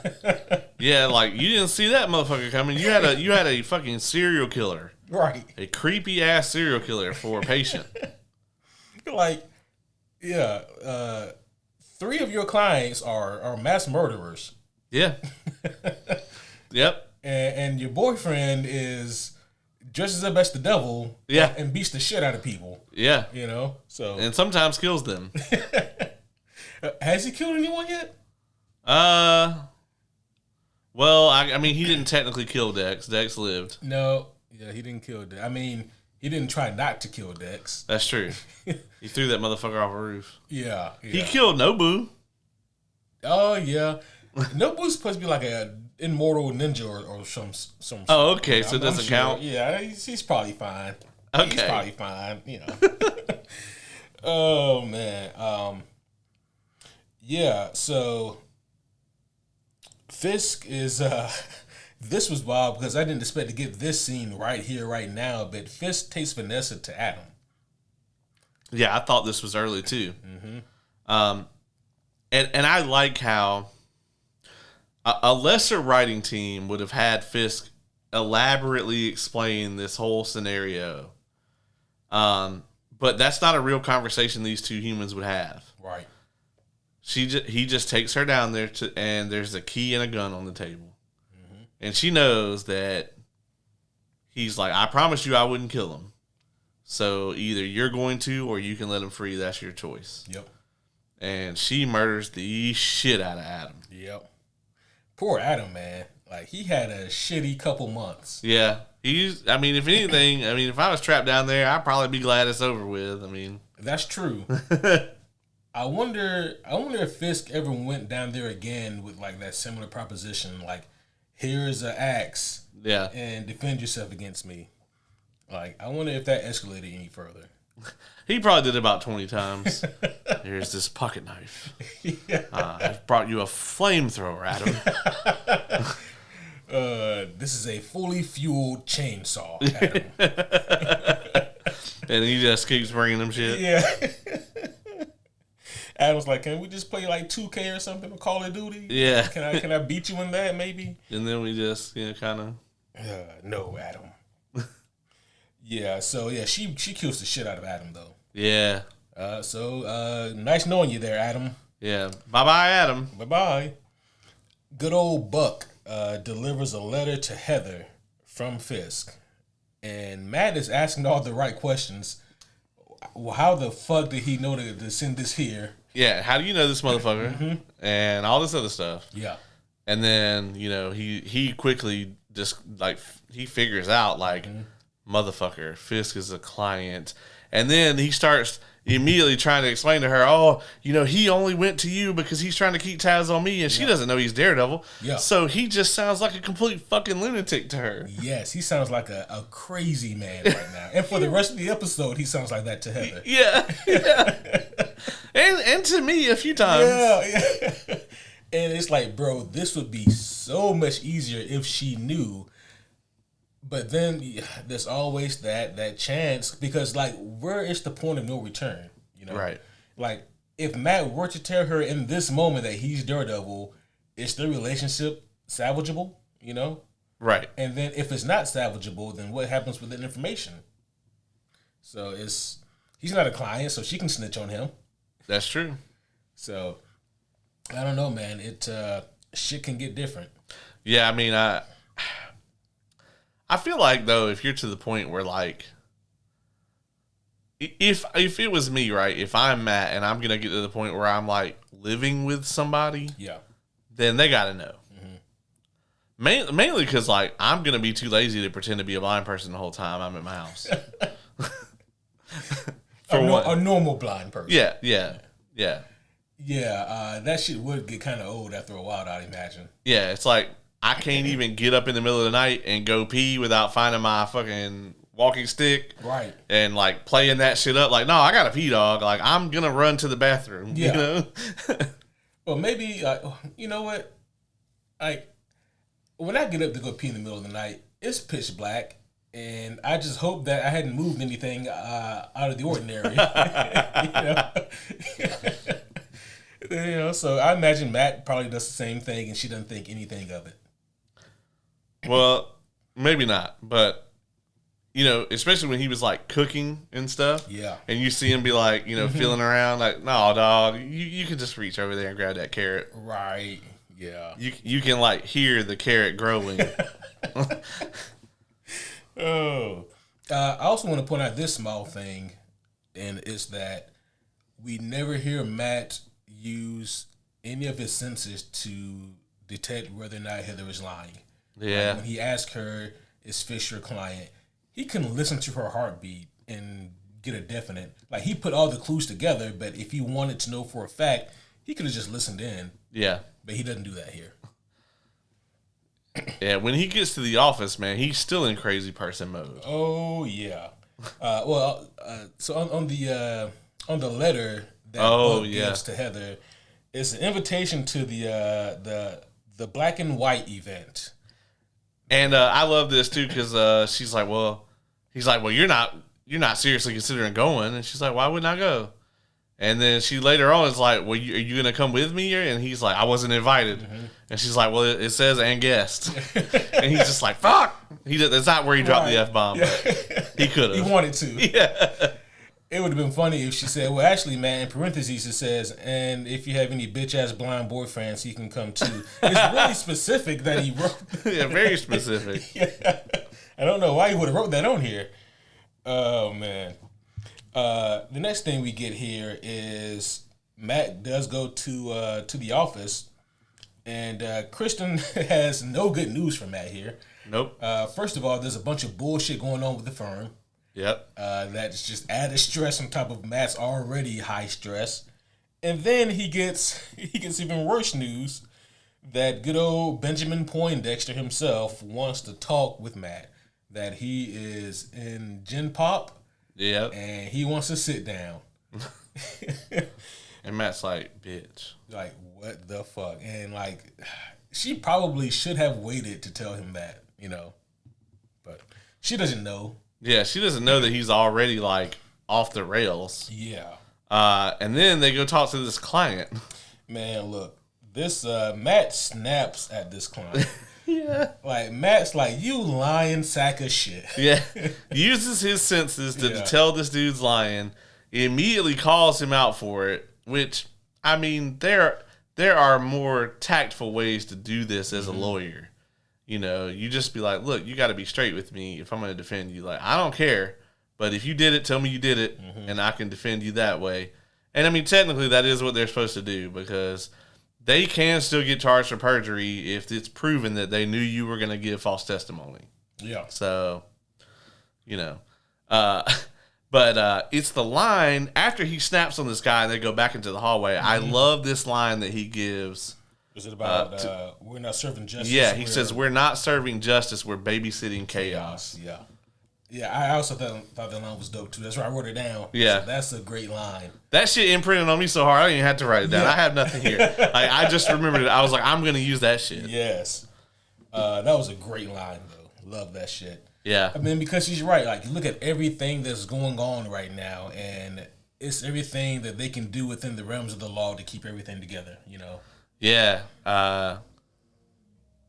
Yeah, like you didn't see that motherfucker coming. You had a fucking serial killer.
Right.
A creepy ass serial killer for a patient.
Like, yeah, 3 of your clients are mass murderers.
Yeah. Yep.
And your boyfriend is dresses up as the devil.
Yeah.
And beats the shit out of people.
Yeah.
You know? So.
And sometimes kills them.
Has he killed anyone yet?
Well, I mean, he didn't technically kill Dex. Dex lived.
No. Yeah, he didn't kill Dex. I mean, he didn't try not to kill Dex.
That's true. He threw that motherfucker off a roof.
Yeah.
He killed Nobu.
Oh, yeah. Nobu's supposed to be like a immortal ninja or some.
Oh, okay. So it doesn't count?
Yeah, he's probably fine.
Okay.
He's probably fine, you know. Oh, man. Yeah, so Fisk is this was wild because I didn't expect to get this scene right here, right now, but Fisk takes Vanessa to Adam.
Yeah, I thought this was early too.
Mm-hmm.
And I like how a lesser writing team would have had Fisk elaborately explain this whole scenario. But that's not a real conversation these two humans would have.
Right.
He just takes her down there and there's a key and a gun on the table. Mm-hmm. And she knows that he's like, I promised you I wouldn't kill him. So either you're going to or you can let him free. That's your choice.
Yep. And
she murders the shit out of Adam.
Yep. Poor Adam, man. Like, he had a shitty couple months.
Yeah. If anything, if I was trapped down there, I'd probably be glad it's over with.
That's true. I wonder if Fisk ever went down there again with like that similar proposition, like, here's an axe,
yeah,
and defend yourself against me. Like, I wonder if that escalated any further.
He probably did about 20 times. Here's this pocket knife. Yeah. I've brought you a flamethrower, Adam.
This is a fully fueled chainsaw, Adam.
And he just keeps bringing them shit.
Yeah. Adam's like, can we just play like 2K or something or Call of Duty?
Yeah.
Can I beat you in that maybe?
And then we just, kind of.
No, Adam. Yeah, so yeah, she kills the shit out of Adam though.
Yeah.
So nice knowing you there, Adam.
Yeah. Bye-bye, Adam.
Bye-bye. Good old Buck delivers a letter to Heather from Fisk, and Matt is asking all the right questions. Well, how the fuck did he know to send this here?
Yeah, how do you know this motherfucker? And all this other stuff.
Yeah.
And then, he quickly just, he figures out, motherfucker, Fisk is a client. And then he starts immediately trying to explain to her, he only went to you because he's trying to keep tabs on me, and she doesn't know he's Daredevil. Yeah. So he just sounds like a complete fucking lunatic to her.
Yes, he sounds like a crazy man right now. And for the rest of the episode, he sounds like that to Heather.
Yeah. and to me a few times.
Yeah. And it's like, bro, this would be so much easier if she knew. But then there's always that chance, because where is the point of no return?
Right.
If Matt were to tell her in this moment that he's Daredevil, is their relationship salvageable? Right. And then if it's not salvageable, then what happens with that information? So he's not a client, so she can snitch on him.
That's true.
So I don't know, man. Shit can get different.
Yeah, I mean, I feel like, though, if you're to the point where, if it was me, right, if I'm Matt and I'm going to get to the point where I'm, living with somebody, then they got to know. Mm-hmm. Mainly because, I'm going to be too lazy to pretend to be a blind person the whole time I'm at my house.
A normal blind person.
Yeah.
Yeah, that shit would get kind of old after a while, I'd imagine.
Yeah, it's I can't even get up in the middle of the night and go pee without finding my fucking walking stick. Right. And playing that shit up. No, I got to pee, dog. I'm going to run to the bathroom. Yeah.
Well, maybe, you know what? When I get up to go pee in the middle of the night, it's pitch black. And I just hope that I hadn't moved anything out of the ordinary. So I imagine Matt probably does the same thing and she doesn't think anything of it.
Well, maybe not, but especially when he was cooking and stuff. Yeah. And you see him be feeling around no, dog, you can just reach over there and grab that carrot.
Right. Yeah.
You can hear the carrot growing.
Oh. I also want to point out this small thing, and it's that we never hear Matt use any of his senses to detect whether or not Heather is lying. Yeah. When he asked her, is Fisk your client, he couldn't listen to her heartbeat and get a definite. He put all the clues together, but if he wanted to know for a fact, he could have just listened in. Yeah. But he doesn't do that here.
Yeah, when he gets to the office, man, he's still in crazy person mode.
Oh, yeah. So on the letter that Buck gives to Heather, it's an invitation to the Black and White event.
And I love this too because he's like, well, you're not seriously considering going, and she's like, why wouldn't I go? And then she later on is like, well, are you gonna come with me? And he's like, I wasn't invited. Mm-hmm. And she's like, well, it says and guest. And he's just like, fuck. That's not where he dropped the F-bomb. Yeah. He could have.
He wanted to. Yeah. It would have been funny if she said, well, actually, man, in parentheses it says, and if you have any bitch-ass blind boyfriends, he can come too. It's really specific that he wrote.
Yeah, very specific.
Yeah. I don't know why he would have wrote that on here. Oh, man. The next thing we get here is Matt does go to the office, and Kristen has no good news for Matt here. Nope. First of all, there's a bunch of bullshit going on with the firm. Yep. That's just added stress on top of Matt's already high stress. And then he gets even worse news that good old Benjamin Poindexter himself wants to talk with Matt. That he is in Gen Pop. Yep. And he wants to sit down.
And Matt's like, bitch.
What the fuck? And she probably should have waited to tell him that, But she doesn't know.
Yeah, she doesn't know that he's already off the rails. Yeah. And then they go talk to this client.
Man, look, this Matt snaps at this client. Yeah. Matt's you lying sack of shit.
Yeah. Uses his senses to tell this dude's lying. He immediately calls him out for it, which, I mean, there are more tactful ways to do this as a lawyer. you just be like, look, you got to be straight with me if I'm going to defend you. Like, I don't care, but if you did it, tell me you did it, and I can defend you that way. And I mean, technically, that is what they're supposed to do, because they can still get charged for perjury if it's proven that they knew you were going to give false testimony.
Yeah.
So, but it's the line after he snaps on this guy and they go back into the hallway. I love this line that he gives.
Is it about we're not serving justice?
Yeah, he says, we're not serving justice, we're babysitting chaos.
Yeah. Yeah, I also thought that line was dope, too. That's why I wrote it down.
Yeah.
So that's a great line.
That shit imprinted on me so hard, I didn't even have to write it down. I have nothing here. I just remembered it. I was like, I'm going to use that shit.
Yes. That was a great line, though. Love that shit.
Yeah.
I mean, because she's right. Like, you look at everything that's going on right now, and it's everything that they can do within the realms of the law to keep everything together,
Yeah.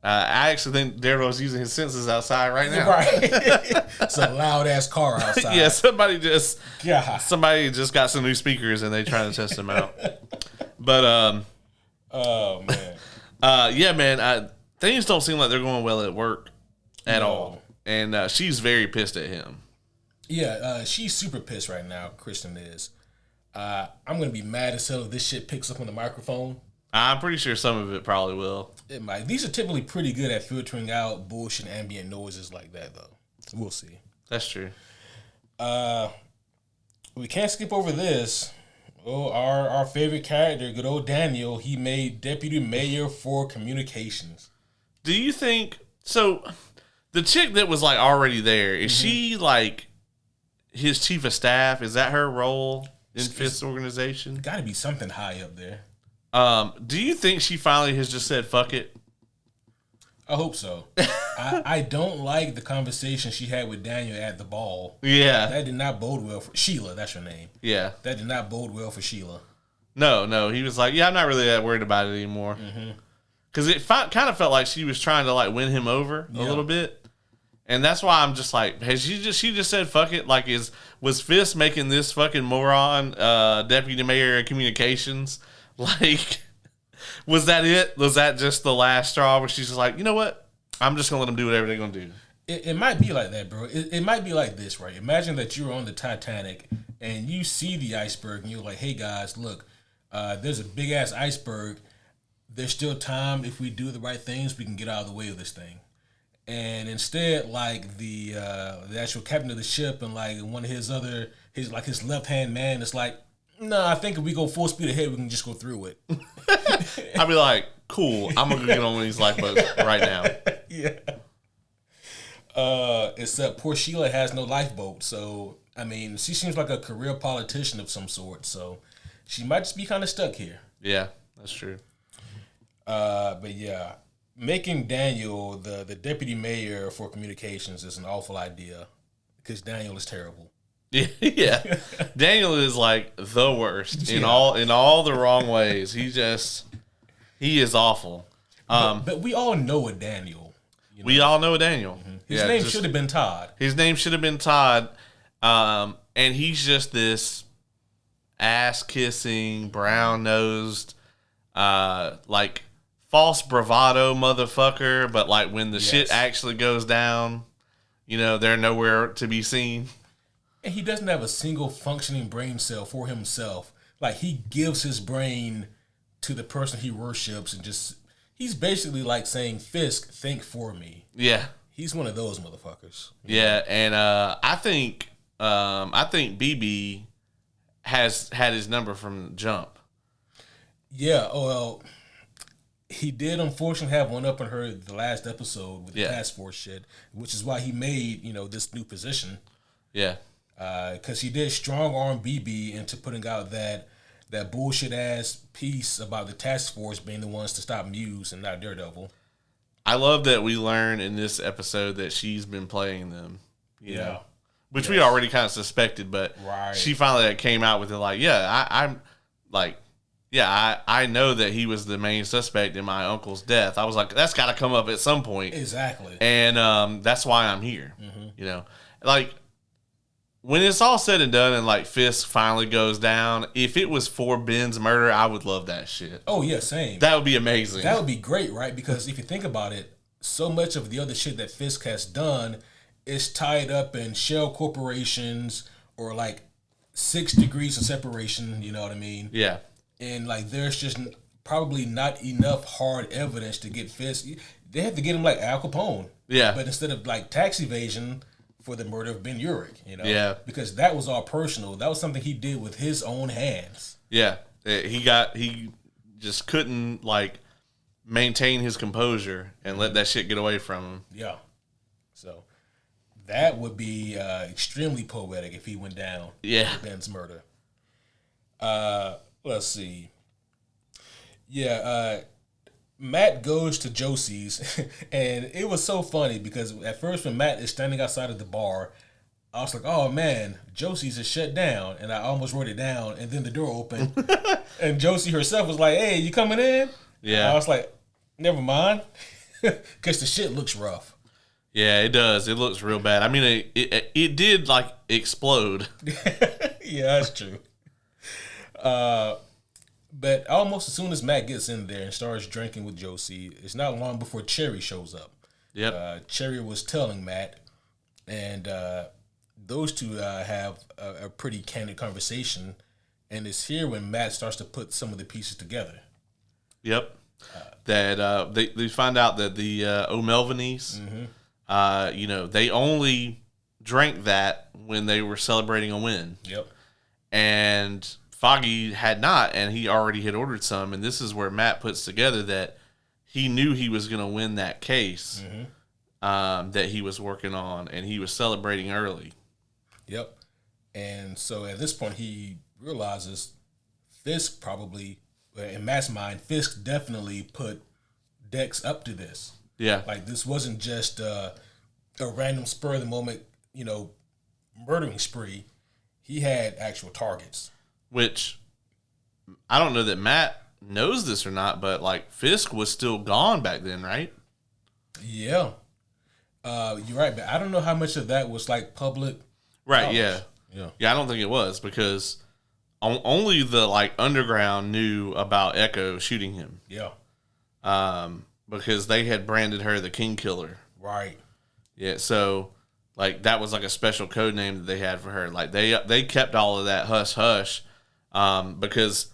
I actually think Daredevil's using his senses outside right now.
Right. It's a loud-ass car outside.
Yeah, somebody just got some new speakers, and they trying to test them out. But,
oh, man.
Yeah, man, things don't seem like they're going well at work at all. And she's very pissed at him.
Yeah, she's super pissed right now, Kristen is. I'm going to be mad as hell if this shit picks up on the microphone.
I'm pretty sure some of it probably will.
It might. These are typically pretty good at filtering out bullshit ambient noises like that, though. We'll see.
That's true.
We can't skip over this. Oh, our favorite character, good old Daniel, he made deputy mayor for communications.
Do you think... So, the chick that was, like, already there, is she, like, his chief of staff? Is that her role in Fisk's organization?
Got to be something high up there.
Do you think she finally has just said, fuck it?
I hope so. I don't like the conversation she had with Daniel at the ball.
Yeah.
That did not bode well for... Sheila, that's her name.
Yeah.
That did not bode well for Sheila.
No. He was like, yeah, I'm not really that worried about it anymore. Because it kind of felt like she was trying to, like, win him over a little bit. And that's why I'm just like, she just said, fuck it? Like, was Fisk making this fucking moron deputy mayor of communications? Like, was that it? Was that just the last straw where she's just like, you know what? I'm just going to let them do whatever they're going to do.
It might be like that, bro. It might be like this, right? Imagine that you're on the Titanic and you see the iceberg and you're like, hey, guys, look, there's a big-ass iceberg. There's still time. If we do the right things, we can get out of the way of this thing. And instead, like, the actual captain of the ship and, like, one of his left-hand man is like, no, I think if we go full speed ahead, we can just go through it.
I'd be like, cool, I'm going to get on one of these lifeboats right now.
Yeah. Except poor Sheila has no lifeboat. So, I mean, she seems like a career politician of some sort. So, she might just be kind of stuck here.
Yeah, that's true.
But, yeah, making Daniel the deputy mayor for communications is an awful idea because Daniel is terrible.
Yeah. Daniel is like the worst in all the wrong ways. He is awful.
But we all know a Daniel.
We all know a Daniel.
His name should have been Todd.
His name should have been Todd. And he's just this ass-kissing, brown-nosed, like false bravado motherfucker. But like when the shit actually goes down, they're nowhere to be seen.
And he doesn't have a single functioning brain cell for himself. Like, he gives his brain to the person he worships and he's basically like saying, Fisk, think for me.
Yeah.
He's one of those motherfuckers.
Yeah, and I think BB has had his number from jump.
Yeah, well, he did unfortunately have one up on her the last episode with the task force shit, which is why he made, this new position.
Yeah.
Because he did strong arm BB into putting out that bullshit ass piece about the task force being the ones to stop Muse and not Daredevil.
I love that we learn in this episode that she's been playing them. You know? Which we already kind of suspected, but she finally came out with it like, I know that he was the main suspect in my uncle's death. I was like, that's got to come up at some point.
Exactly.
And that's why I'm here. Like, when it's all said and done and, like, Fisk finally goes down, if it was for Ben's murder, I would love that shit.
Oh, yeah, same.
That would be amazing.
That would be great, right? Because if you think about it, so much of the other shit that Fisk has done is tied up in shell corporations or like 6 degrees of separation. You know what I mean?
Yeah.
And like, there's just probably not enough hard evidence to get Fisk. They had to get him like Al Capone.
Yeah.
But instead of like tax evasion for the murder of Ben Urich, you know?
Yeah.
Because that was all personal. That was something he did with his own hands.
Yeah. He just couldn't like maintain his composure and let that shit get away from him.
Yeah. So that would be extremely poetic if he went down.
Yeah.
For Ben's murder. Let's see. Yeah, Matt goes to Josie's, and it was so funny because at first when Matt is standing outside of the bar, I was like, oh man, Josie's is shut down, and I almost wrote it down, and then the door opened, and Josie herself was like, hey, you coming in?
Yeah.
And I was like, never mind, because the shit looks rough.
Yeah, it does. It looks real bad. I mean, it did like explode.
Yeah, that's true. But almost as soon as Matt gets in there and starts drinking with Josie, it's not long before Cherry shows up.
Yep.
Cherry was telling Matt, and those two have a pretty candid conversation, and it's here when Matt starts to put some of the pieces together.
Yep. That they find out that the O'Melvenies, they only drank that when they were celebrating a win.
Yep.
And Foggy had not, and he already had ordered some, and this is where Matt puts together that he knew he was going to win that case that he was working on, and he was celebrating early.
Yep. And so at this point, he realizes Fisk probably, in Matt's mind, Fisk definitely put Dex up to this.
Yeah.
Like, this wasn't just a random spur of the moment, murdering spree. He had actual targets.
Which, I don't know that Matt knows this or not, but, like, Fisk was still gone back then, right?
Yeah. You're right, but I don't know how much of that was, like, public.
Right,
knowledge.
yeah. Yeah, I don't think it was, because only the, like, underground knew about Echo shooting him.
Yeah.
Because they had branded her the King Killer.
Right.
Yeah, so, like, that was, like, a special code name that they had for her. Like, they kept all of that hush-hush. Because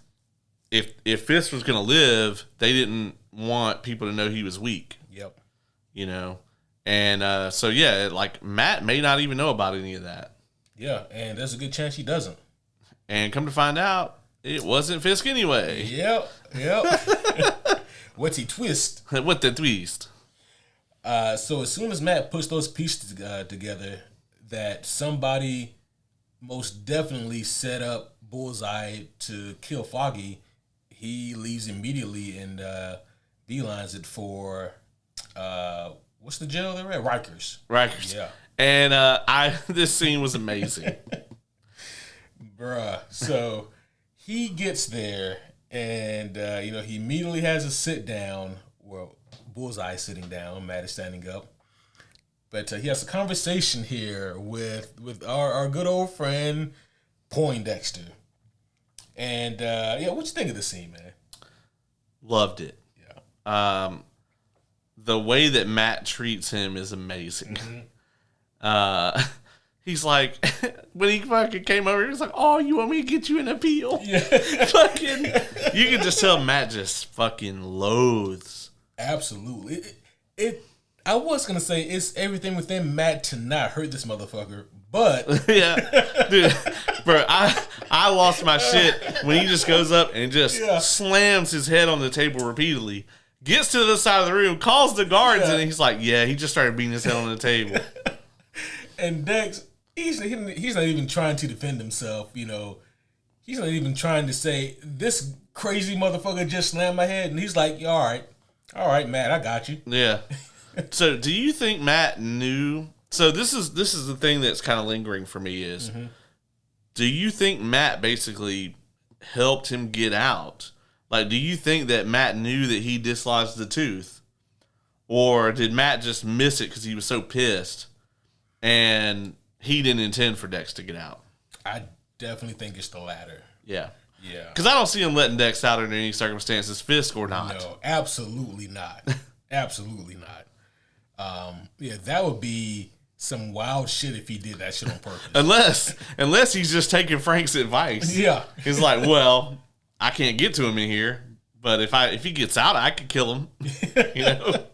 if Fisk was going to live, they didn't want people to know he was weak.
Yep.
And so, yeah, like, Matt may not even know about any of that.
Yeah, and there's a good chance he doesn't.
And come to find out, it wasn't Fisk anyway.
Yep. What's he twist?
What the twist?
So as soon as Matt puts those pieces together, that somebody most definitely set up Bullseye to kill Foggy, he leaves immediately and beelines it for what's the jail they're at? Rikers.
Yeah. And this scene was amazing.
Bruh. So he gets there and he immediately has a sit down. Well, Bullseye is sitting down, Matt is standing up. But he has a conversation here with our good old friend Poindexter. And what you think of the scene, man?
Loved it.
Yeah.
The way that Matt treats him is amazing. He's like, when he fucking came over, he was like, "Oh, you want me to get you an appeal?"
Yeah.
Fucking, you can just tell Matt just fucking loathes.
Absolutely. I was gonna say it's everything within Matt to not hurt this motherfucker, but
yeah, dude, bro, I lost my shit when he just goes up and just slams his head on the table repeatedly. Gets to the side of the room, calls the guards, and he's like, "Yeah, he just started beating his head on the table."
And Dex, he's not even trying to defend himself. He's not even trying to say this crazy motherfucker just slammed my head, and he's like, all right, Matt, I got you.
Yeah. So, do you think Matt knew? So this is the thing that's kind of lingering for me is, do you think Matt basically helped him get out? Like, do you think that Matt knew that he dislodged the tooth, or did Matt just miss it because he was so pissed, and he didn't intend for Dex to get out?
I definitely think it's the latter.
Yeah.
Yeah.
Because I don't see him letting Dex out under any circumstances, Fisk or not.
No, absolutely not. Absolutely not. Yeah, that would be some wild shit if he did that shit on purpose.
Unless he's just taking Frank's advice.
Yeah.
He's like, well, I can't get to him in here, but if he gets out, I could kill him. You know?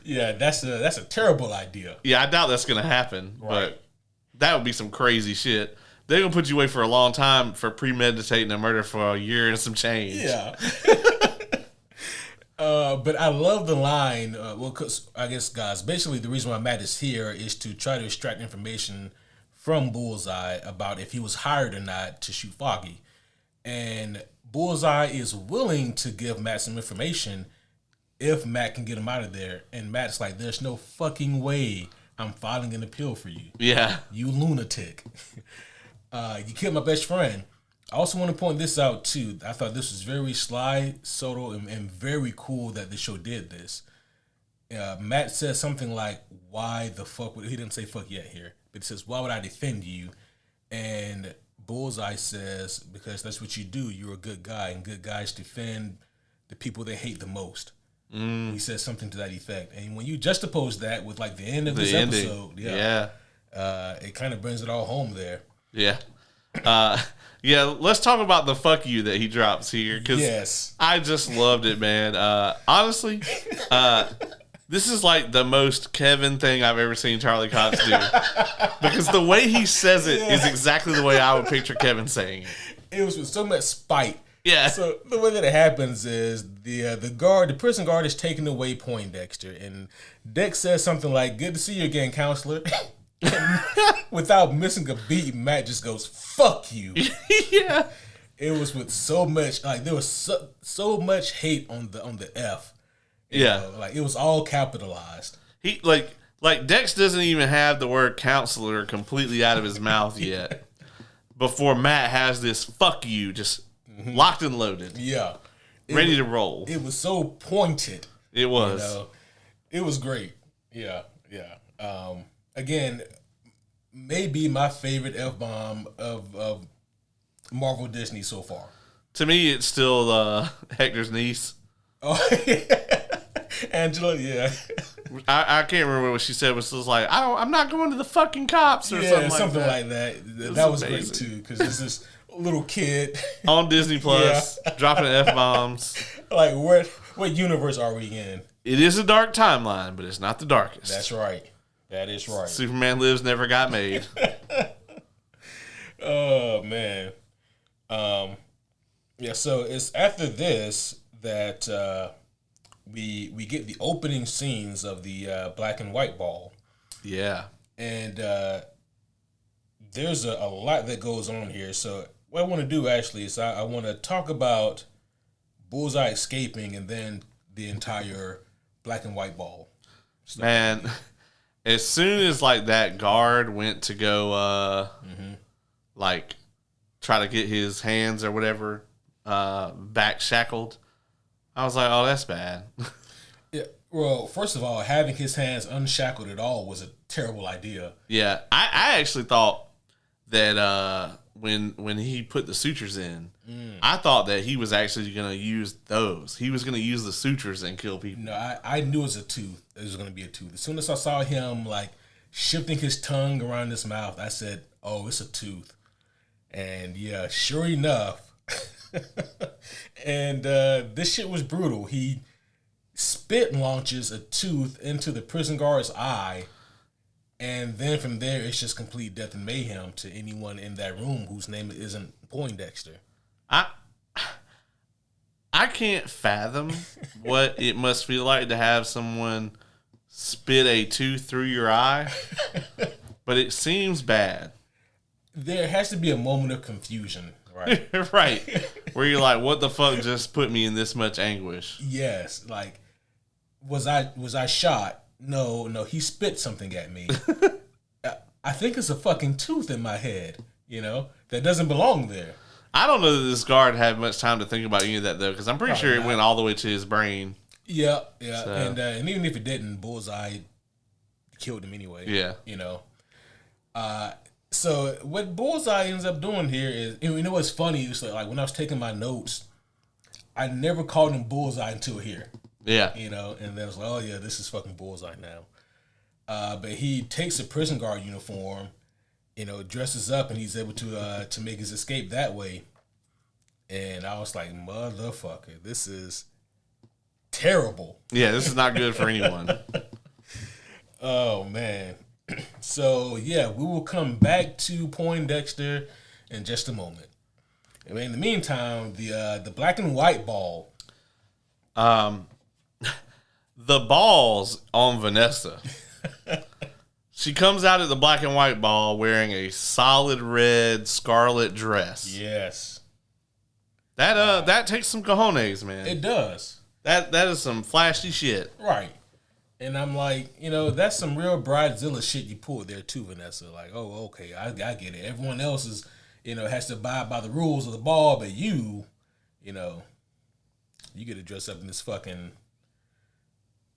Yeah, that's a terrible idea.
Yeah, I doubt that's gonna happen. Right. But that would be some crazy shit. They're gonna put you away for a long time for premeditating a murder for a year and some change.
Yeah. But I love the line. Well, cause I guess, guys, basically the reason why Matt is here is to try to extract information from Bullseye about if he was hired or not to shoot Foggy. And Bullseye is willing to give Matt some information if Matt can get him out of there. And Matt's like, there's no fucking way I'm filing an appeal for you.
Yeah.
You lunatic. You killed my best friend. I also want to point this out, too. I thought this was very sly, subtle, and very cool that the show did this. Matt says something like, why the fuck would... He didn't say fuck yet here. But he says, why would I defend you? And Bullseye says, because that's what you do. You're a good guy, and good guys defend the people they hate the most. He says something to that effect. And when you juxtapose that with, like, the end of this episode... Yeah. It kind of brings it all home there.
Yeah. Yeah, let's talk about the fuck you that he drops here, because I just loved it, man. Honestly, this is like the most Kevin thing I've ever seen Charlie Cox do, because the way he says it is exactly the way I would picture Kevin saying it.
It was with so much spite.
Yeah.
So the way that it happens is the prison guard is taking away Poindexter, and Dex says something like, "Good to see you again, counselor." Without missing a beat, Matt just goes, "Fuck you."
Yeah.
It was with so much, like, there was so much hate on the F. You know, like, it was all capitalized.
He like Dex doesn't even have the word counselor completely out of his mouth yet. Before Matt has this "fuck you" just locked and loaded.
Yeah.
Ready to roll.
It was so pointed.
It was.
You know? It was great. Yeah. Again, maybe my favorite F-bomb of Marvel Disney so far.
To me, it's still Hector's niece.
Oh, Angela, yeah.
I can't remember what she said, but it was like, I'm not going to the fucking cops or something like that.
That was great, too, because it's this little kid.
On Disney Plus, dropping F-bombs.
Like, what universe are we in?
It is a dark timeline, but it's not the darkest.
That's right. That is right.
Superman Lives never got made.
Oh, man. Yeah, so it's after this that we get the opening scenes of the black and white ball.
Yeah.
And there's a lot that goes on here. So what I want to do, actually, is I want to talk about Bullseye escaping and then the entire black and white ball.
Man... As soon as like that guard went to go like try to get his hands or whatever back shackled, I was like, oh, that's bad.
Yeah. Well, first of all, having his hands unshackled at all was a terrible idea.
Yeah. I actually thought that when he put the sutures in, I thought that he was actually going to use those. He was going to use the sutures and kill people.
No, I knew it was a tooth. It was going to be a tooth. As soon as I saw him, like, shifting his tongue around his mouth, I said, oh, it's a tooth. And, yeah, sure enough. And this shit was brutal. He spit launches a tooth into the prison guard's eye. And then from there, it's just complete death and mayhem to anyone in that room whose name isn't Poindexter.
I can't fathom what it must feel like to have someone spit a tooth through your eye, but it seems bad.
There has to be a moment of confusion, right?
Right. Where you're like, what the fuck just put me in this much anguish?
Yes. Like, was I shot? No, he spit something at me. I think it's a fucking tooth in my head, that doesn't belong there.
I don't know that this guard had much time to think about any of that, though, because I'm pretty sure it went all the way to his brain.
Yeah. So. And even if it didn't, Bullseye killed him anyway.
Yeah.
So what Bullseye ends up doing here is, what's funny? It's like when I was taking my notes, I never called him Bullseye until here.
Yeah.
You know, and then it was like, oh, yeah, this is fucking Bullseye now. But he takes a prison guard uniform, you know, dresses up, and he's able to make his escape that way. And I was like, motherfucker, this is terrible.
Yeah, this is not good for anyone.
Oh, man. So, yeah, we will come back to Poindexter in just a moment. And in the meantime, the black and white ball.
The balls on Vanessa. She comes out at the black and white ball wearing a solid red scarlet dress.
Yes.
That takes some cojones, man.
It does.
That is some flashy shit.
Right. And I'm like, you know, that's some real Bridezilla shit you pulled there too, Vanessa. Like, oh, okay, I get it. Everyone else is, you know, has to abide by the rules of the ball, but you know, you get to dress up in this fucking,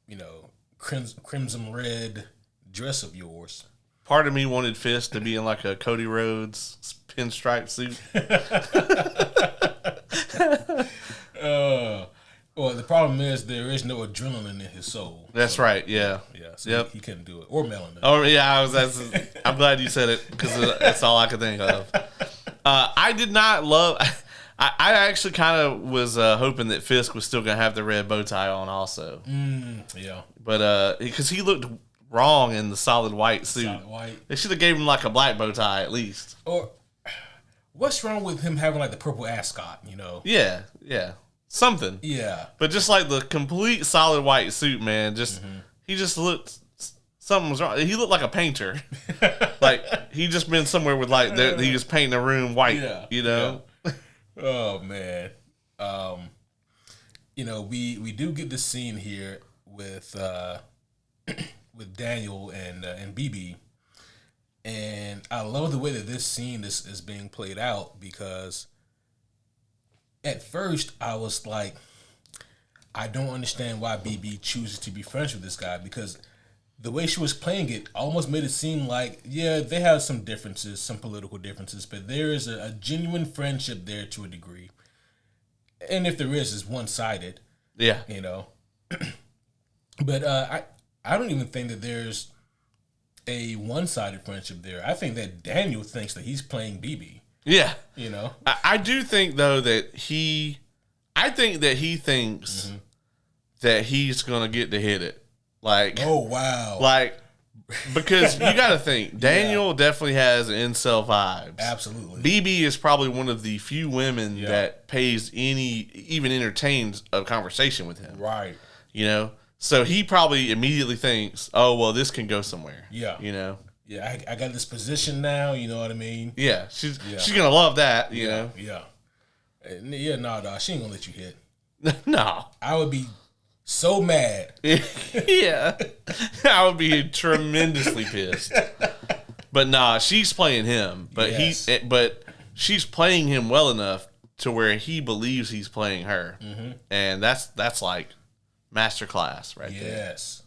you know, crimson red dress of yours.
Part of me wanted Fisk to be in like a Cody Rhodes pinstripe suit.
Well, the problem is there is no adrenaline in his soul.
That's right. Yeah.
Yeah. So
yep.
he couldn't do it, or melanin.
Oh yeah, I'm glad you said it because that's all I could think of. I did not love. I actually kind of was hoping that Fisk was still gonna have the red bow tie on also.
Yeah.
But because he looked wrong in the solid white suit.
Solid white.
They should have gave him like a black bow tie at least.
Or what's wrong with him having like the purple ascot? You know.
Yeah. Something.
Yeah.
But just like the complete solid white suit, man, he just looked, something was wrong. He looked like a painter. Like he just been somewhere with like, he was painting a room white, you know?
Yeah. Oh man. You know, we do get this scene here with with Daniel and BB. And I love the way that this scene is being played out because at first, I was like, I don't understand why BB chooses to be friends with this guy because the way she was playing it almost made it seem like, yeah, they have some differences, some political differences, but there is a genuine friendship there to a degree. And if there is, it's one-sided.
Yeah.
You know? But I don't even think that there's a one-sided friendship there. I think that Daniel thinks that he's playing BB.
Yeah.
You know?
I do think, though, that he thinks that he's going to get to hit it. Like,
oh, wow.
Like, because you got to think, Daniel definitely has incel vibes.
Absolutely.
BB is probably one of the few women that even entertains a conversation with him.
Right.
You know? So he probably immediately thinks, oh, well, this can go somewhere.
Yeah.
You know?
Yeah, I got this position now, you know what I mean?
Yeah, she's gonna love that, you know?
Yeah. Yeah, no, she ain't gonna let you hit.
No.
I would be so mad.
Yeah. I would be tremendously pissed. But nah, she's playing him. But but she's playing him well enough to where he believes he's playing her. Mm-hmm. And that's like masterclass right there.
Yes.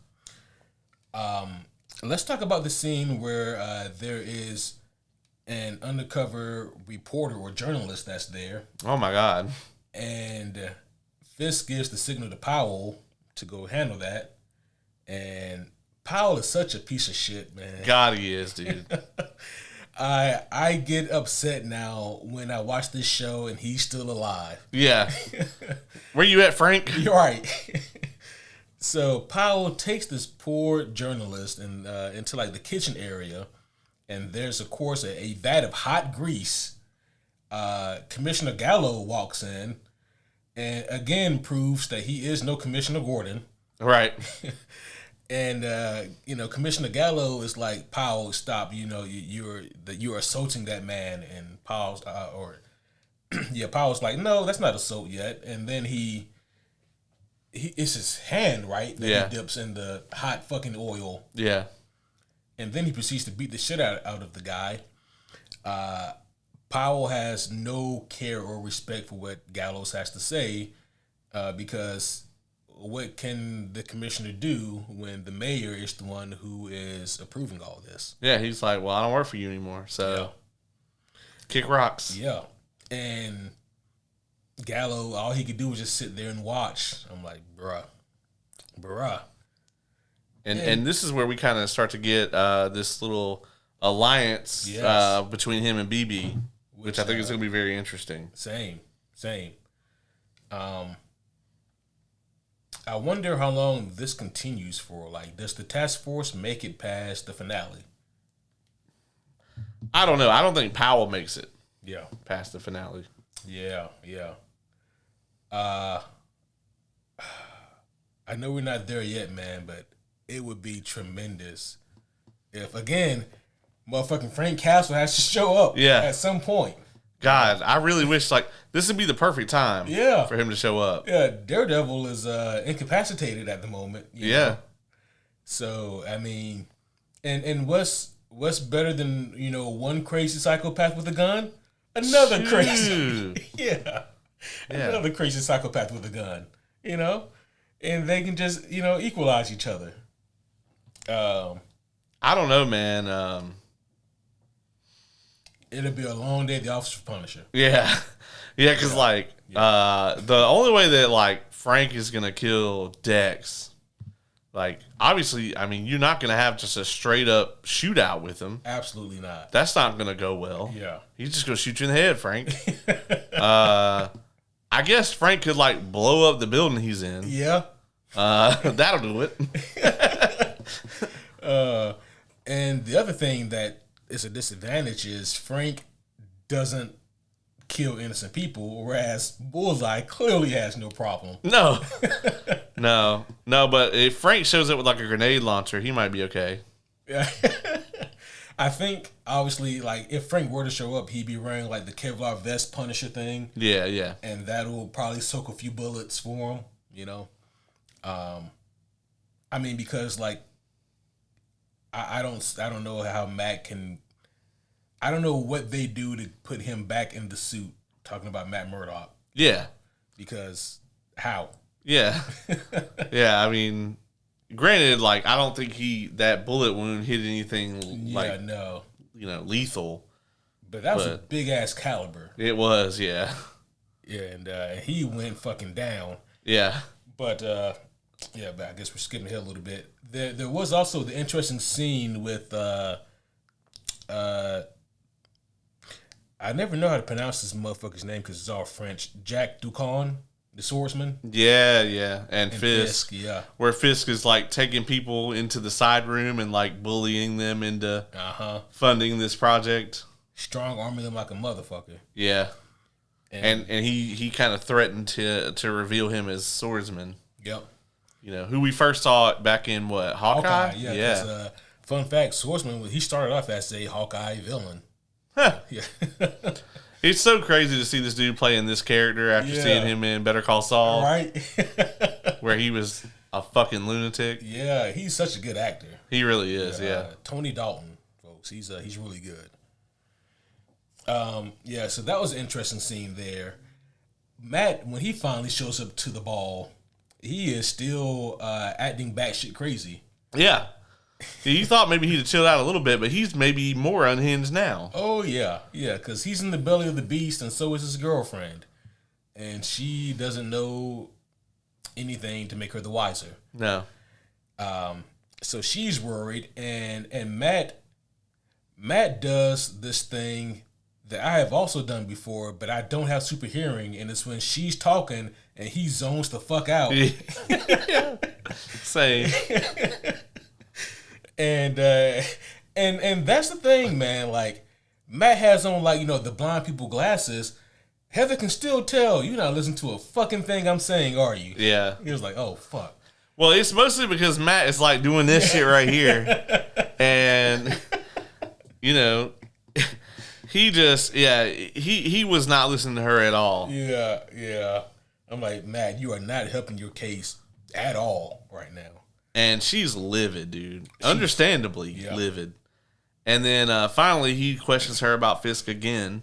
Let's talk about the scene where there is an undercover reporter or journalist that's there.
Oh, my God.
And Fisk gives the signal to Powell to go handle that. And Powell is such a piece of shit, man.
God, he is, dude.
I get upset now when I watch this show and he's still alive.
Yeah. Where you at, Frank?
You're right. So Powell takes this poor journalist into like the kitchen area, and there's of course a vat of hot grease. Commissioner Gallo walks in, and again proves that he is no Commissioner Gordon.
Right.
And Commissioner Gallo is like, Powell, stop! You know you're assaulting that man, and Powell's Powell's like, no, that's not assault yet, and then it's his hand, right? That he dips in the hot fucking oil.
Yeah.
And then he proceeds to beat the shit out of the guy. Powell has no care or respect for what Gallows has to say because what can the commissioner do when the mayor is the one who is approving all this?
Yeah, he's like, well, I don't work for you anymore, so kick rocks.
Yeah. And Gallo, all he could do was just sit there and watch. I'm like, bruh. Bruh.
And this is where we kind of start to get this little alliance between him and BB, which I think is going to be very interesting.
Same. I wonder how long this continues for. Like, does the task force make it past the finale?
I don't know. I don't think Powell makes it.
Yeah.
Past the finale.
Yeah. I know we're not there yet, man, but it would be tremendous if, again, motherfucking Frank Castle has to show up at some point.
God, I really wish, like, this would be the perfect time for him to show up.
Yeah, Daredevil is incapacitated at the moment. You know? So, I mean, and what's better than, one crazy psychopath with a gun? Another crazy. Another crazy psychopath with a gun, And they can just, equalize each other.
I don't know, man.
It'll be a long day at the office for Punisher.
Yeah, because the only way that like Frank is gonna kill Dex, like obviously, I mean, you're not gonna have just a straight up shootout with him.
Absolutely not.
That's not gonna go well.
Yeah,
he's just gonna shoot you in the head, Frank. I guess Frank could like blow up the building he's in.
Yeah,
that'll do it.
And the other thing that is a disadvantage is Frank doesn't kill innocent people, whereas Bullseye clearly has no problem.
No. But if Frank shows up with like a grenade launcher, he might be okay.
Yeah. I think obviously, like if Frank were to show up, he'd be wearing like the Kevlar vest Punisher thing.
Yeah.
And that'll probably soak a few bullets for him. I mean, because like I don't know how Matt can. I don't know what they do to put him back in the suit. Talking about Matt Murdock.
Yeah.
Because how?
Yeah. I mean, granted, like I don't think that bullet wound hit anything lethal.
But that was a big ass caliber.
It was, yeah.
Yeah, and he went fucking down.
Yeah.
But but I guess we're skipping ahead a little bit. There was also the interesting scene with I never know how to pronounce this motherfucker's name because it's all French. Jack Ducon, the swordsman.
Yeah. And Fisk.
Yeah.
Where Fisk is like taking people into the side room and like bullying them into funding this project.
Strong arming them like a motherfucker.
Yeah. And he kind of threatened to reveal him as swordsman.
Yep.
Who we first saw back in what, Hawkeye?
Yeah. Fun fact, swordsman, he started off as a Hawkeye villain.
Huh.
Yeah.
It's so crazy to see this dude playing this character after seeing him in Better Call Saul.
Right.
Where he was a fucking lunatic.
Yeah, he's such a good actor.
He really is, yeah.
Tony Dalton, folks. He's really good. So that was an interesting scene there. Matt, when he finally shows up to the ball, he is still acting batshit crazy.
Yeah. You thought maybe he'd have chilled out a little bit, but he's maybe more unhinged now.
Oh, yeah. Yeah, because he's in the belly of the beast, and so is his girlfriend. And she doesn't know anything to make her the wiser.
No.
So she's worried, and Matt does this thing that I have also done before, but I don't have super hearing, and it's when she's talking and he zones the fuck out.
Yeah. Same.
And that's the thing, man. Like Matt has on the blind people glasses. Heather can still tell you're not listening to a fucking thing I'm saying, are you?
Yeah.
He was like, oh fuck.
Well, it's mostly because Matt is like doing this shit right here, and he just he was not listening to her at all.
Yeah. I'm like, Matt, you are not helping your case at all right now.
And she's livid, dude. Understandably livid. And then finally he questions her about Fisk again.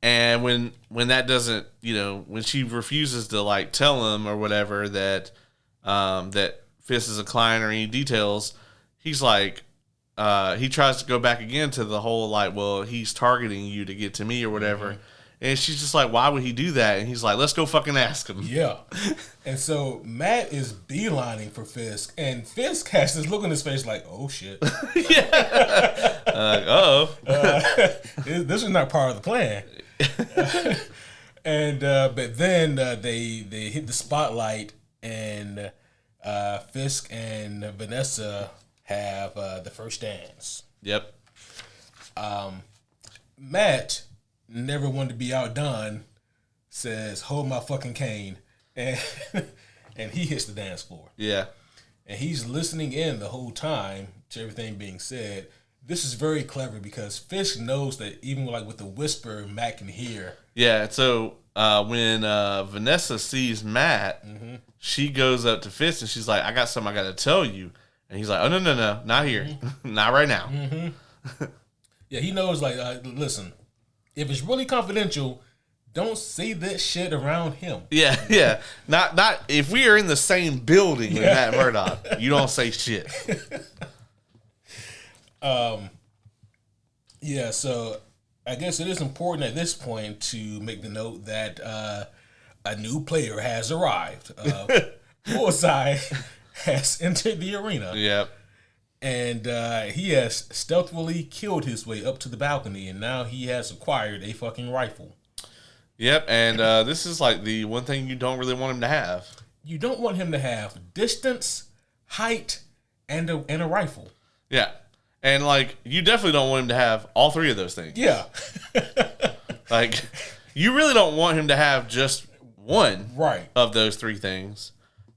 And when that doesn't, when she refuses to like tell him or whatever that that Fisk is a client or any details, he's like, he tries to go back again to the whole like, well, he's targeting you to get to me or whatever. Mm-hmm. And she's just like, why would he do that? And he's like, let's go fucking ask him.
Yeah. And so Matt is beelining for Fisk, and Fisk has this look on his face like, oh shit. This is not part of the plan. And but then they hit the spotlight, and Fisk and Vanessa have the first dance.
Yep.
Matt, never wanted to be outdone, says, hold my fucking cane, and and he hits the dance floor.
Yeah.
And he's listening in the whole time to everything being said. This is very clever because Fisk knows that even like with the whisper, Matt can hear.
Yeah, so when Vanessa sees Matt, she goes up to Fisk and she's like, I got something I got to tell you. And he's like, oh, no, not here. Not right now.
Yeah, he knows, like, listen, if it's really confidential, don't say that shit around him.
Yeah. Not if we are in the same building with Matt Murdock, you don't say shit.
Yeah, so I guess it is important at this point to make the note that a new player has arrived. Bullseye has entered the arena.
Yep.
And he has stealthily killed his way up to the balcony, and now he has acquired a fucking rifle.
Yep, and this is like the one thing you don't really want him to have.
You don't want him to have distance, height, and a rifle.
Yeah, and like you definitely don't want him to have all three of those things.
Yeah.
Like you really don't want him to have just one of those three things,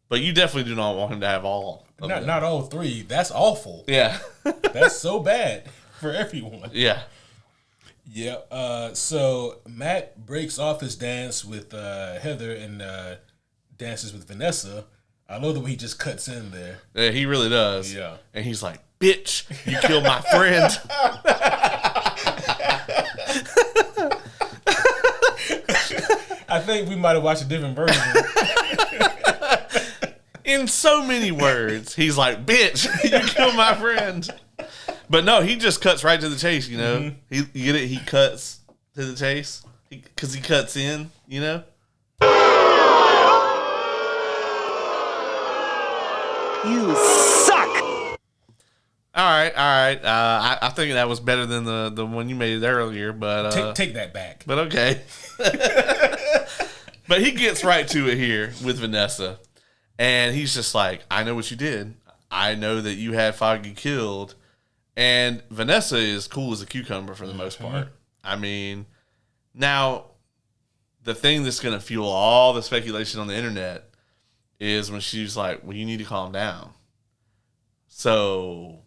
but you definitely do not want him to have all.
Not all three. That's awful.
Yeah.
That's so bad for everyone.
Yeah.
Yeah. So Matt breaks off his dance with Heather and dances with Vanessa. I love the way he just cuts in there.
Yeah, he really does.
Yeah.
And he's like, bitch, you killed my friend.
I think we might have watched a different version.
In so many words, he's like, bitch, you killed my friend. But no, he just cuts right to the chase, you know? You get it? He cuts to the chase because he cuts in, you know?
You suck!
All right. I think that was better than the one you made earlier, but...
Take that back.
But okay. But he gets right to it here with Vanessa. And he's just like, I know what you did. I know that you had Foggy killed. And Vanessa is cool as a cucumber for the most part. I mean, now, the thing that's going to fuel all the speculation on the internet is when she's like, well, you need to calm down. So,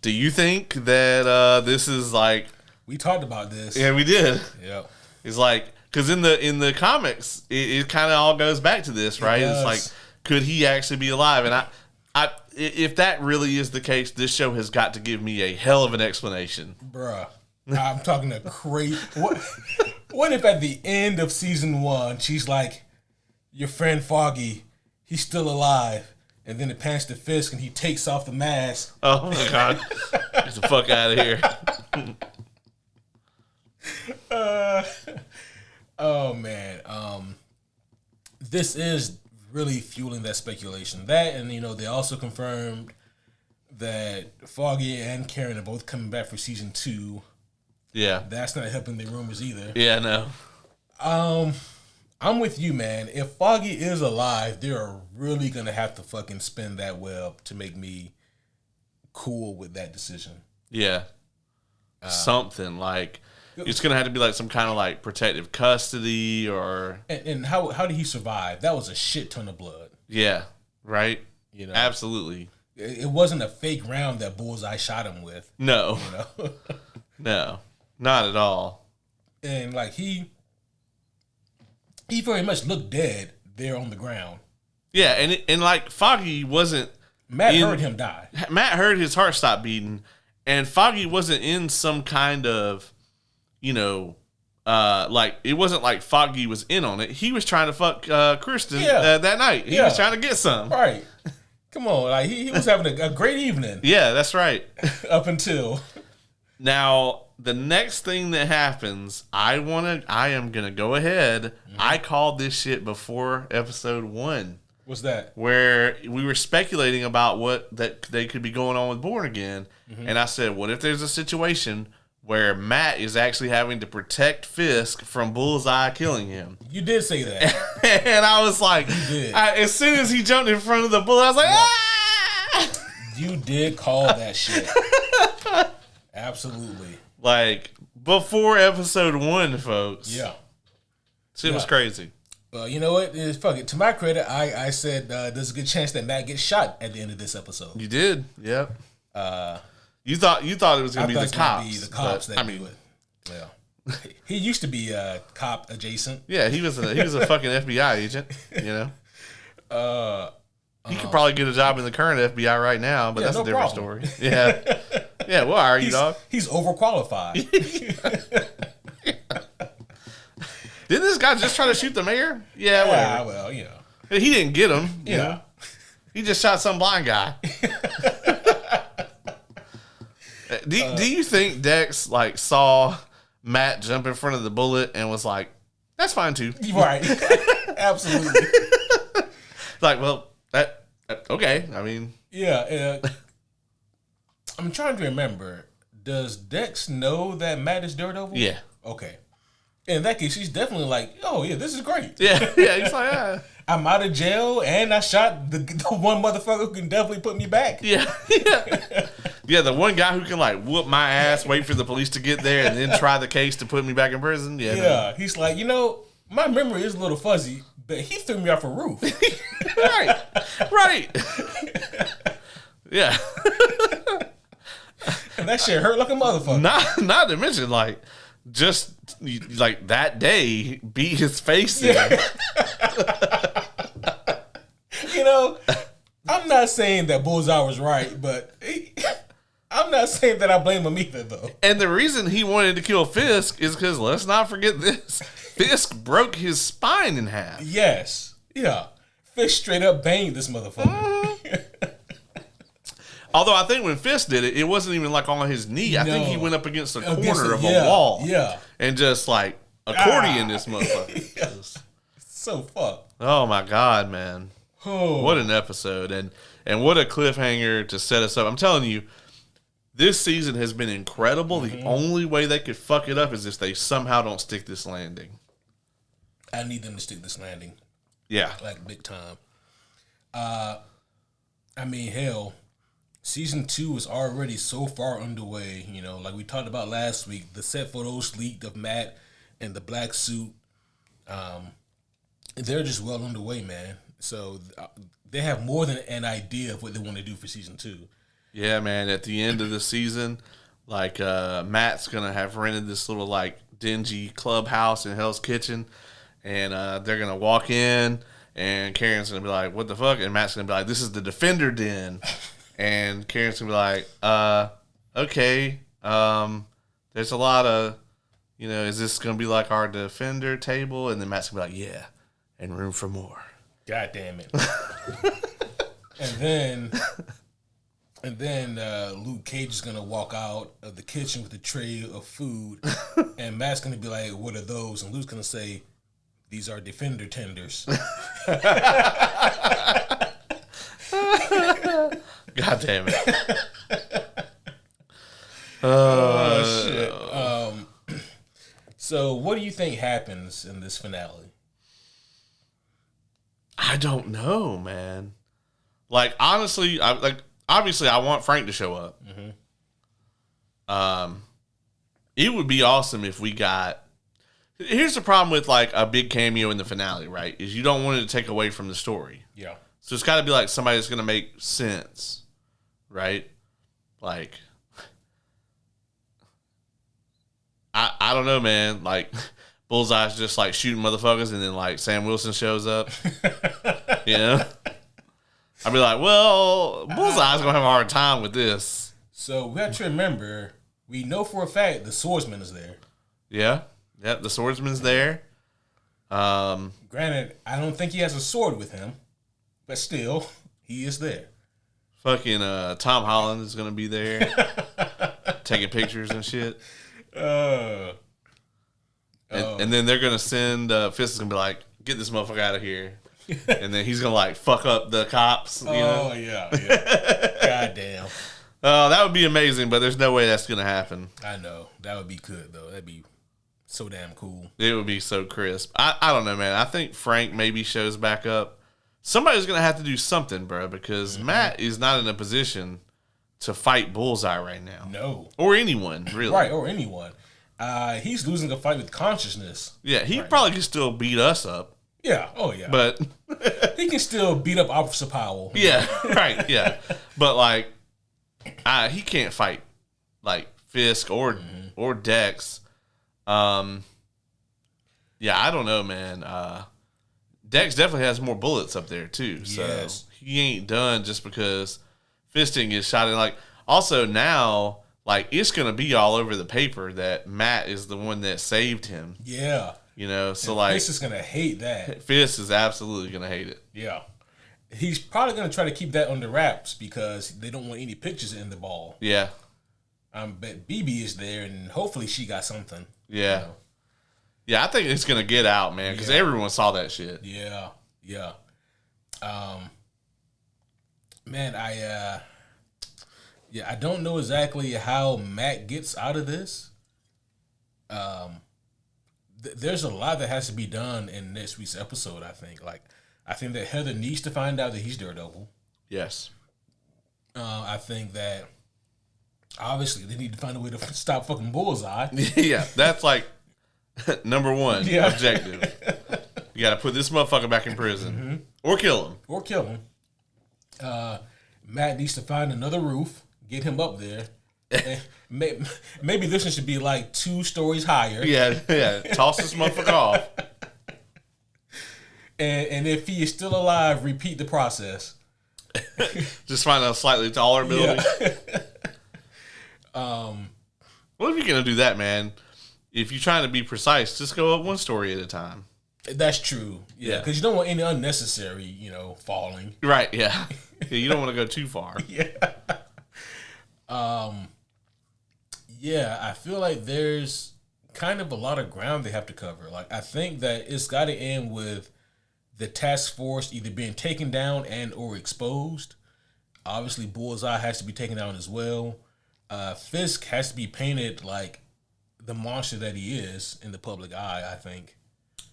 do you think that this is like...
We talked about this.
Yeah, we did.
Yep.
It's like, because in the comics, it kind of all goes back to this, right? It's like, could he actually be alive? And I, if that really is the case, this show has got to give me a hell of an explanation.
Bruh. I'm talking a crazy... What if at the end of season 1, she's like, your friend Foggy, he's still alive. And then it pans to Fisk and he takes off the mask.
Oh my God. Get the fuck out of here.
Oh man. This is really fueling that speculation. That, and they also confirmed that Foggy and Karen are both coming back for season 2.
Yeah.
That's not helping the rumors either.
Yeah, no.
I'm with you, man. If Foggy is alive, they're really gonna have to fucking spin that web to make me cool with that decision.
Yeah. Something like it's gonna have to be like some kind of like protective custody or.
And how did he survive? That was a shit ton of blood.
Yeah. Right. Absolutely.
It wasn't a fake round that Bullseye shot him with.
No. No, not at all.
And like he very much looked dead there on the ground.
Yeah, and like Foggy wasn't.
Matt heard him die.
Matt heard his heart stop beating, and Foggy wasn't in some kind of, like it wasn't like Foggy was in on it. He was trying to fuck Kristen that night. He was trying to get some.
Right. Come on, like he was having a great evening.
Yeah, that's right.
Up until
now, the next thing that happens, I am gonna go ahead. Mm-hmm. I called this shit before episode 1.
What's that?
Where we were speculating about what that they could be going on with Born Again, and I said, what if there's a situation where Matt is actually having to protect Fisk from Bullseye killing him?
You did say that.
And I was like, as soon as he jumped in front of the bullet, I was like, ah!
You did call that shit. Absolutely.
Like, before episode 1, folks.
Yeah.
Shit was crazy.
Well, you know what? Fuck it. To my credit, I said there's a good chance that Matt gets shot at the end of this episode.
You did. Yep. You thought it was going to be the cops.
The cops that do it. Yeah. He used to be cop adjacent.
Yeah, he was a fucking FBI agent, you know. He could probably get a job in the current FBI right now, but that's a different story. Yeah. Yeah, well, are you, dog?
He's overqualified.
Didn't this guy just try to shoot the mayor? Yeah, whatever.
Well, you know.
He didn't get him. You know? He just shot some blind guy. Do you think Dex like saw Matt jump in front of the bullet and was like, that's fine too?
Right. Absolutely.
Like, well, that okay. I mean,
yeah. I'm trying to remember. Does Dex know that Matt is Daredevil?
Yeah.
Okay. In that case, he's definitely like, oh yeah, this is great.
Yeah. He's like,
I'm out of jail and I shot the one motherfucker who can definitely put me back.
Yeah. Yeah, the one guy who can like whoop my ass, wait for the police to get there, and then try the case to put me back in prison. Yeah.
Yeah. He's like, my memory is a little fuzzy, but he threw me off a roof. Right.
Yeah.
And that shit hurt like a motherfucker.
Not to mention, like, just like that day beat his face in.
I'm not saying that Bullseye was right, but I'm not saying that I blame him either, though.
And the reason he wanted to kill Fisk is because, let's not forget this, Fisk broke his spine in half.
Yes. Yeah. Fisk straight up banged this motherfucker.
Although I think when Fisk did it, it wasn't even like on his knee. I think he went up against the corner of a wall.
Yeah.
And just like accordion this motherfucker.
Yeah. So fucked.
Oh my God, man. Oh. What an episode. And what a cliffhanger to set us up. I'm telling you, this season has been incredible. Mm-hmm. The only way they could fuck it up is if they somehow don't stick this landing.
I need them to stick this landing.
Yeah.
Like big time. I mean, hell, season 2 is already so far underway. Like we talked about last week, the set photos leaked of Matt in the black suit. They're just well underway, man. So they have more than an idea of what they want to do for season 2. Yeah,
man. At the end of the season, like Matt's gonna have rented this little like dingy clubhouse in Hell's Kitchen, and they're gonna walk in, and Karen's gonna be like, "What the fuck?" And Matt's gonna be like, "This is the Defender Den," and Karen's gonna be like, "Okay, there's a lot of, is this gonna be like our Defender table?" And then Matt's gonna be like, "Yeah, and room for more."
God damn it. And then Luke Cage is gonna walk out of the kitchen with a tray of food, and Matt's gonna be like, "What are those?" And Luke's gonna say, "These are Defender tenders."
God damn it.
Oh shit. So what do you think happens in this finale?
I don't know, man. Like, honestly, obviously I want Frank to show up. Mm-hmm. It would be awesome if we got... Here's the problem with, like, a big cameo in the finale, right? Is you don't want it to take away from the story.
Yeah.
So it's got to be, like, somebody that's going to make sense, right? Like, I don't know, man. Like... Bullseye's just like shooting motherfuckers, and then like Sam Wilson shows up. I'd be like, well, Bullseye's gonna have a hard time with this.
So we have to remember, we know for a fact the swordsman is there.
Yeah. Yep, the swordsman's there.
Granted, I don't think he has a sword with him, but still, he is there.
Fucking Tom Holland is gonna be there, taking pictures and shit. And then they're gonna send Fisk is gonna be like, get this motherfucker out of here. And then he's gonna like fuck up the cops. You know?
Yeah. Goddamn.
Oh, that would be amazing, but there's no way that's gonna happen.
I know. That would be good though. That'd be so damn cool.
It would be so crisp. I don't know, man. I think Frank maybe shows back up. Somebody's gonna have to do something, bro, because Matt is not in a position to fight Bullseye right now.
No.
Or anyone, really.
Right, or anyone. He's losing a fight with consciousness.
Yeah, he probably can still beat us up.
Yeah, oh yeah.
But
he can still beat up Officer Powell.
Yeah, right, yeah. But like he can't fight like Fisk or Dex. Yeah, I don't know, man. Dex definitely has more bullets up there too. So
yes.
He ain't done just because Fisk didn't get shot in. Like also now, like it's gonna be all over the paper that Matt is the one that saved him.
Yeah.
You know, so
and
like
Fisk is gonna hate that.
Fisk is absolutely gonna hate it.
Yeah. He's probably gonna try to keep that under wraps because they don't want any pictures in the ball.
Yeah.
Bet BB is there and hopefully she got something.
Yeah.
You know?
Yeah, I think it's gonna get out, man, because everyone saw that shit.
Yeah. Man, I don't know exactly how Matt gets out of this. There's a lot that has to be done in next week's episode, I think. Like, I think that Heather needs to find out that he's Daredevil.
Yes.
I think that obviously they need to find a way to stop fucking Bullseye.
Yeah, that's like number one objective. You got to put this motherfucker back in prison or kill him.
Matt needs to find another roof, get him up there. Maybe this one should be like 2 stories higher.
Yeah. Toss this motherfucker off.
And if he is still alive, repeat the process.
Just find a slightly taller building. What if you're gonna do that, man? If you're trying to be precise, just go up 1 story at a time.
That's true. Yeah, because you don't want any unnecessary, falling.
Right. Yeah. You don't want to go too far.
Yeah, I feel like there's kind of a lot of ground they have to cover. Like, I think that it's got to end with the task force either being taken down and or exposed. Obviously, Bullseye has to be taken down as well. Fisk has to be painted like the monster that he is in the public eye, I think.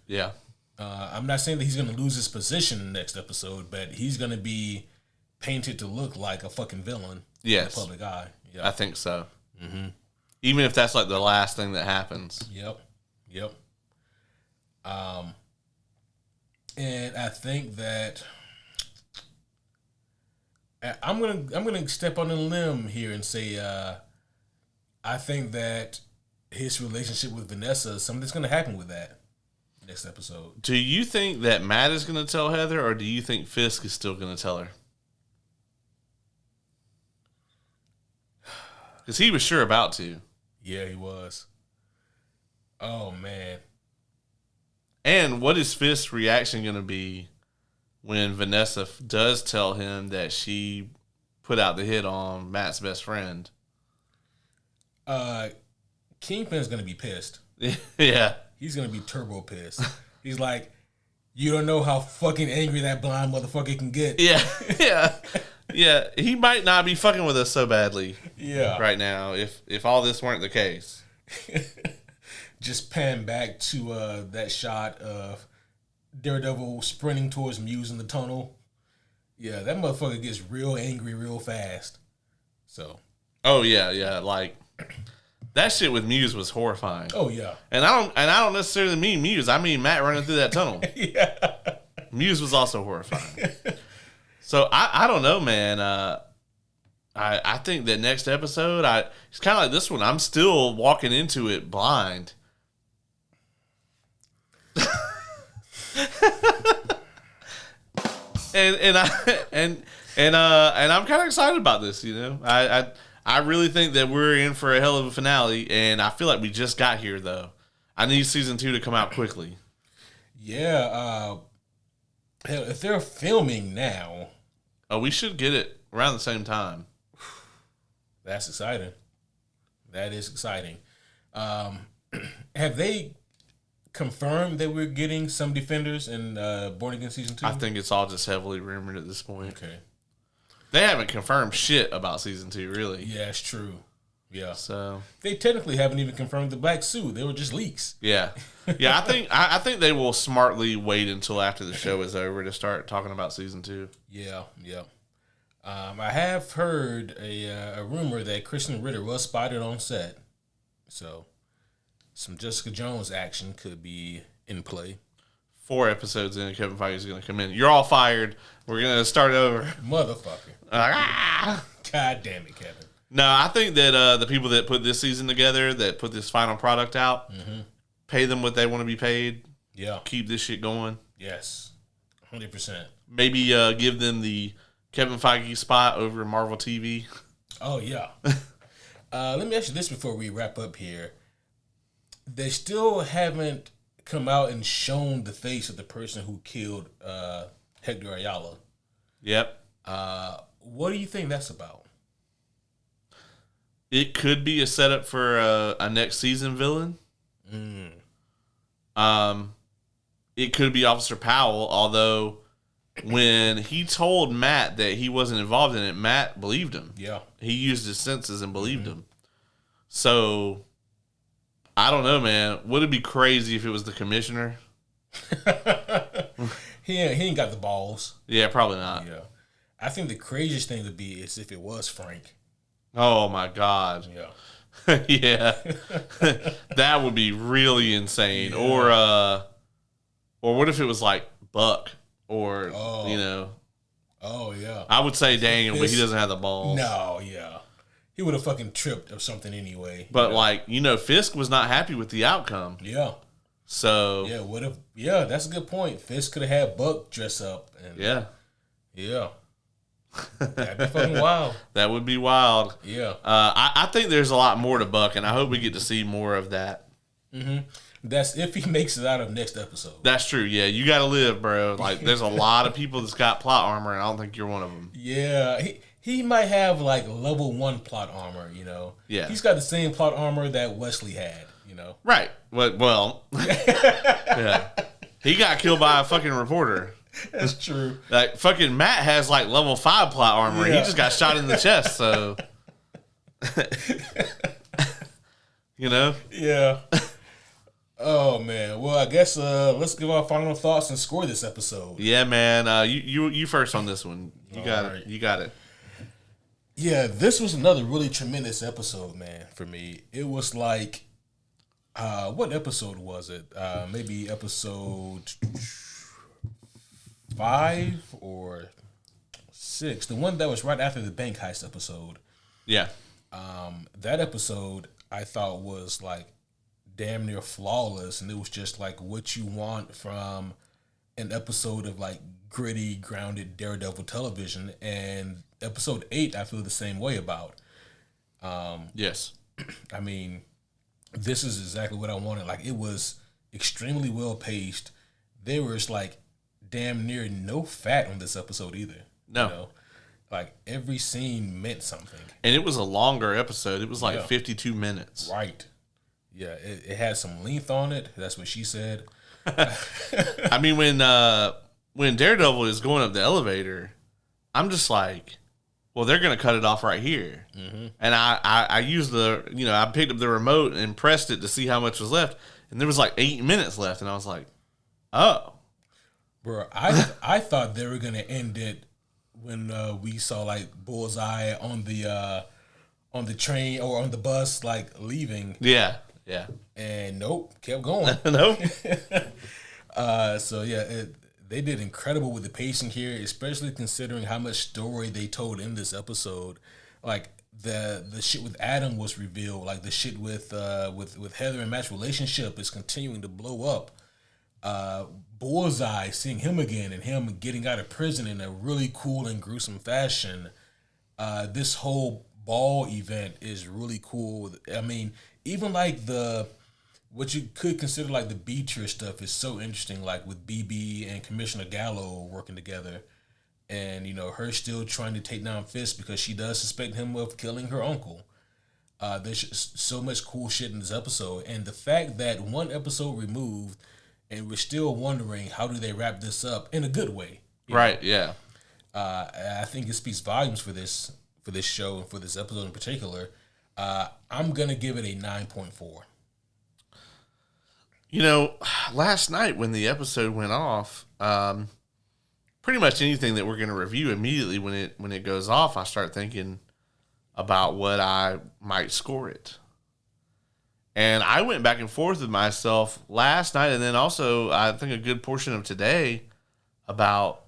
Yeah.
I'm not saying that he's going to lose his position next episode, but he's going to be painted to look like a fucking villain in the public eye.
I think so. Mm-hmm. Even if that's like the last thing that happens.
Yep. And I think that I'm gonna step on a limb here and say I think that his relationship with Vanessa, something's gonna happen with that next episode.
Do you think that Matt is gonna tell Heather, or do you think Fisk is still gonna tell her? Because he was sure about to.
Yeah, he was. Oh, man.
And what is Fisk's reaction going to be when Vanessa does tell him that she put out the hit on Matt's best friend?
Kingpin's going to be pissed.
Yeah.
He's going to be turbo pissed. He's like, you don't know how fucking angry that blind motherfucker can get.
Yeah. Yeah, he might not be fucking with us so badly right now if all this weren't the case.
Just pan back to that shot of Daredevil sprinting towards Muse in the tunnel. Yeah, that motherfucker gets real angry real fast. So.
Oh, yeah. Like, that shit with Muse was horrifying.
Oh, yeah.
And I don't necessarily mean Muse. I mean Matt running through that tunnel.
Yeah.
Muse was also horrifying. So I don't know, man. I think that next episode, it's kind of like this one. I'm still walking into it blind. and I'm kind of excited about this. I really think that we're in for a hell of a finale, and I feel like we just got here though. I need season 2 to come out quickly.
Yeah. Hell, if they're filming now.
Oh, we should get it around the same time.
That's exciting. That is exciting. Have they confirmed that we're getting some Defenders in Born Again Season 2?
I think it's all just heavily rumored at this point.
Okay.
They haven't confirmed shit about Season 2, really.
Yeah, it's true. Yeah.
So
they technically haven't even confirmed the black suit. They were just leaks.
Yeah. Yeah, I think they will smartly wait until after the show is over to start talking about Season 2.
Yeah. I have heard a rumor that Kristen Ritter was spotted on set. So some Jessica Jones action could be in play.
4 episodes in, Kevin Feige is going to come in. You're all fired. We're going to start over.
Motherfucker. God damn it, Kevin.
No, I think that the people that put this season together, that put this final product out, pay them what they want to be paid.
Yeah.
Keep this shit going.
Yes. 100%.
Maybe give them the Kevin Feige spot over Marvel TV.
Oh, yeah. Let me ask you this before we wrap up here. They still haven't come out and shown the face of the person who killed Hector Ayala.
Yep.
What do you think that's about?
It could be a setup for a next season villain. It could be Officer Powell, although when he told Matt that he wasn't involved in it, Matt believed him.
Yeah.
He used his senses and believed him. So, I don't know, man. Would it be crazy if it was the commissioner?
He ain't got the balls.
Yeah, probably not.
Yeah. I think the craziest thing would be is if it was Frank.
Oh, my God.
Yeah.
Yeah. That would be really insane. Yeah. Or what if it was like Buck? Or, you know.
Oh, yeah.
I would say Daniel, but he doesn't have the balls.
No, yeah. He would have fucking tripped or something anyway.
But, Fisk was not happy with the outcome.
Yeah.
So.
Yeah, what if. Yeah, that's a good point. Fisk could have had Buck dress up. And,
yeah.
Yeah. That'd be fucking wild.
That would be wild.
Yeah.
I think there's a lot more to Buck, and I hope we get to see more of that.
That's if he makes it out of next episode.
That's true. Yeah, you got to live, bro. There's a lot of people that's got plot armor, and I don't think you're one of them.
Yeah, he might have level 1 plot armor. You know.
Yeah.
He's got the same plot armor that Wesley had. You know.
Right. Well. Yeah. He got killed by a fucking reporter.
That's true.
Fucking Matt has level 5 plot armor. Yeah. He just got shot in the chest. So. You know.
Yeah. Oh man. Well, I guess let's give our final thoughts and score this episode.
Yeah, man. You first on this one. You got it. You got it.
Yeah, this was another really tremendous episode, man. For me, it was what episode was it? Maybe episode 5 or 6. The one that was right after the bank heist episode.
Yeah.
That episode I thought was damn near flawless, and it was just what you want from an episode of gritty, grounded Daredevil television. And episode 8 I feel the same way about.
Yes.
I mean, this is exactly what I wanted. It was extremely well paced. There was damn near no fat on this episode either.
No.
You know? Every scene meant something.
And it was a longer episode. It was 52 minutes.
Right. Yeah, it had some length on it. That's what she said.
I mean, when Daredevil is going up the elevator, I'm just well, they're going to cut it off right here. Mm-hmm. And I used I picked up the remote and pressed it to see how much was left. And there was 8 minutes left. And I was like, oh.
Bro, I thought they were going to end it when we saw Bullseye on the train or on the bus leaving.
Yeah. Yeah.
And nope, kept going.
Nope.
So yeah, they did incredible with the pacing here, especially considering how much story they told in this episode. The shit with Adam was revealed. The shit with Heather and Matt's relationship is continuing to blow up. Bullseye, seeing him again and him getting out of prison in a really cool and gruesome fashion. This whole ball event is really cool. I mean, even what you could consider the B-tier stuff is so interesting, with BB and Commissioner Gallo working together, and her still trying to take down Fisk because she does suspect him of killing her uncle. There's just so much cool shit in this episode, and the fact that one episode removed, and we're still wondering how do they wrap this up in a good way.
Right? Yeah.
I think it speaks volumes for this show and for this episode in particular. I'm gonna give it a 9.4.
Last night when the episode went off, pretty much anything that we're going to review immediately when it goes off, I start thinking about what I might score it. And I went back and forth with myself last night, and then also I think a good portion of today about,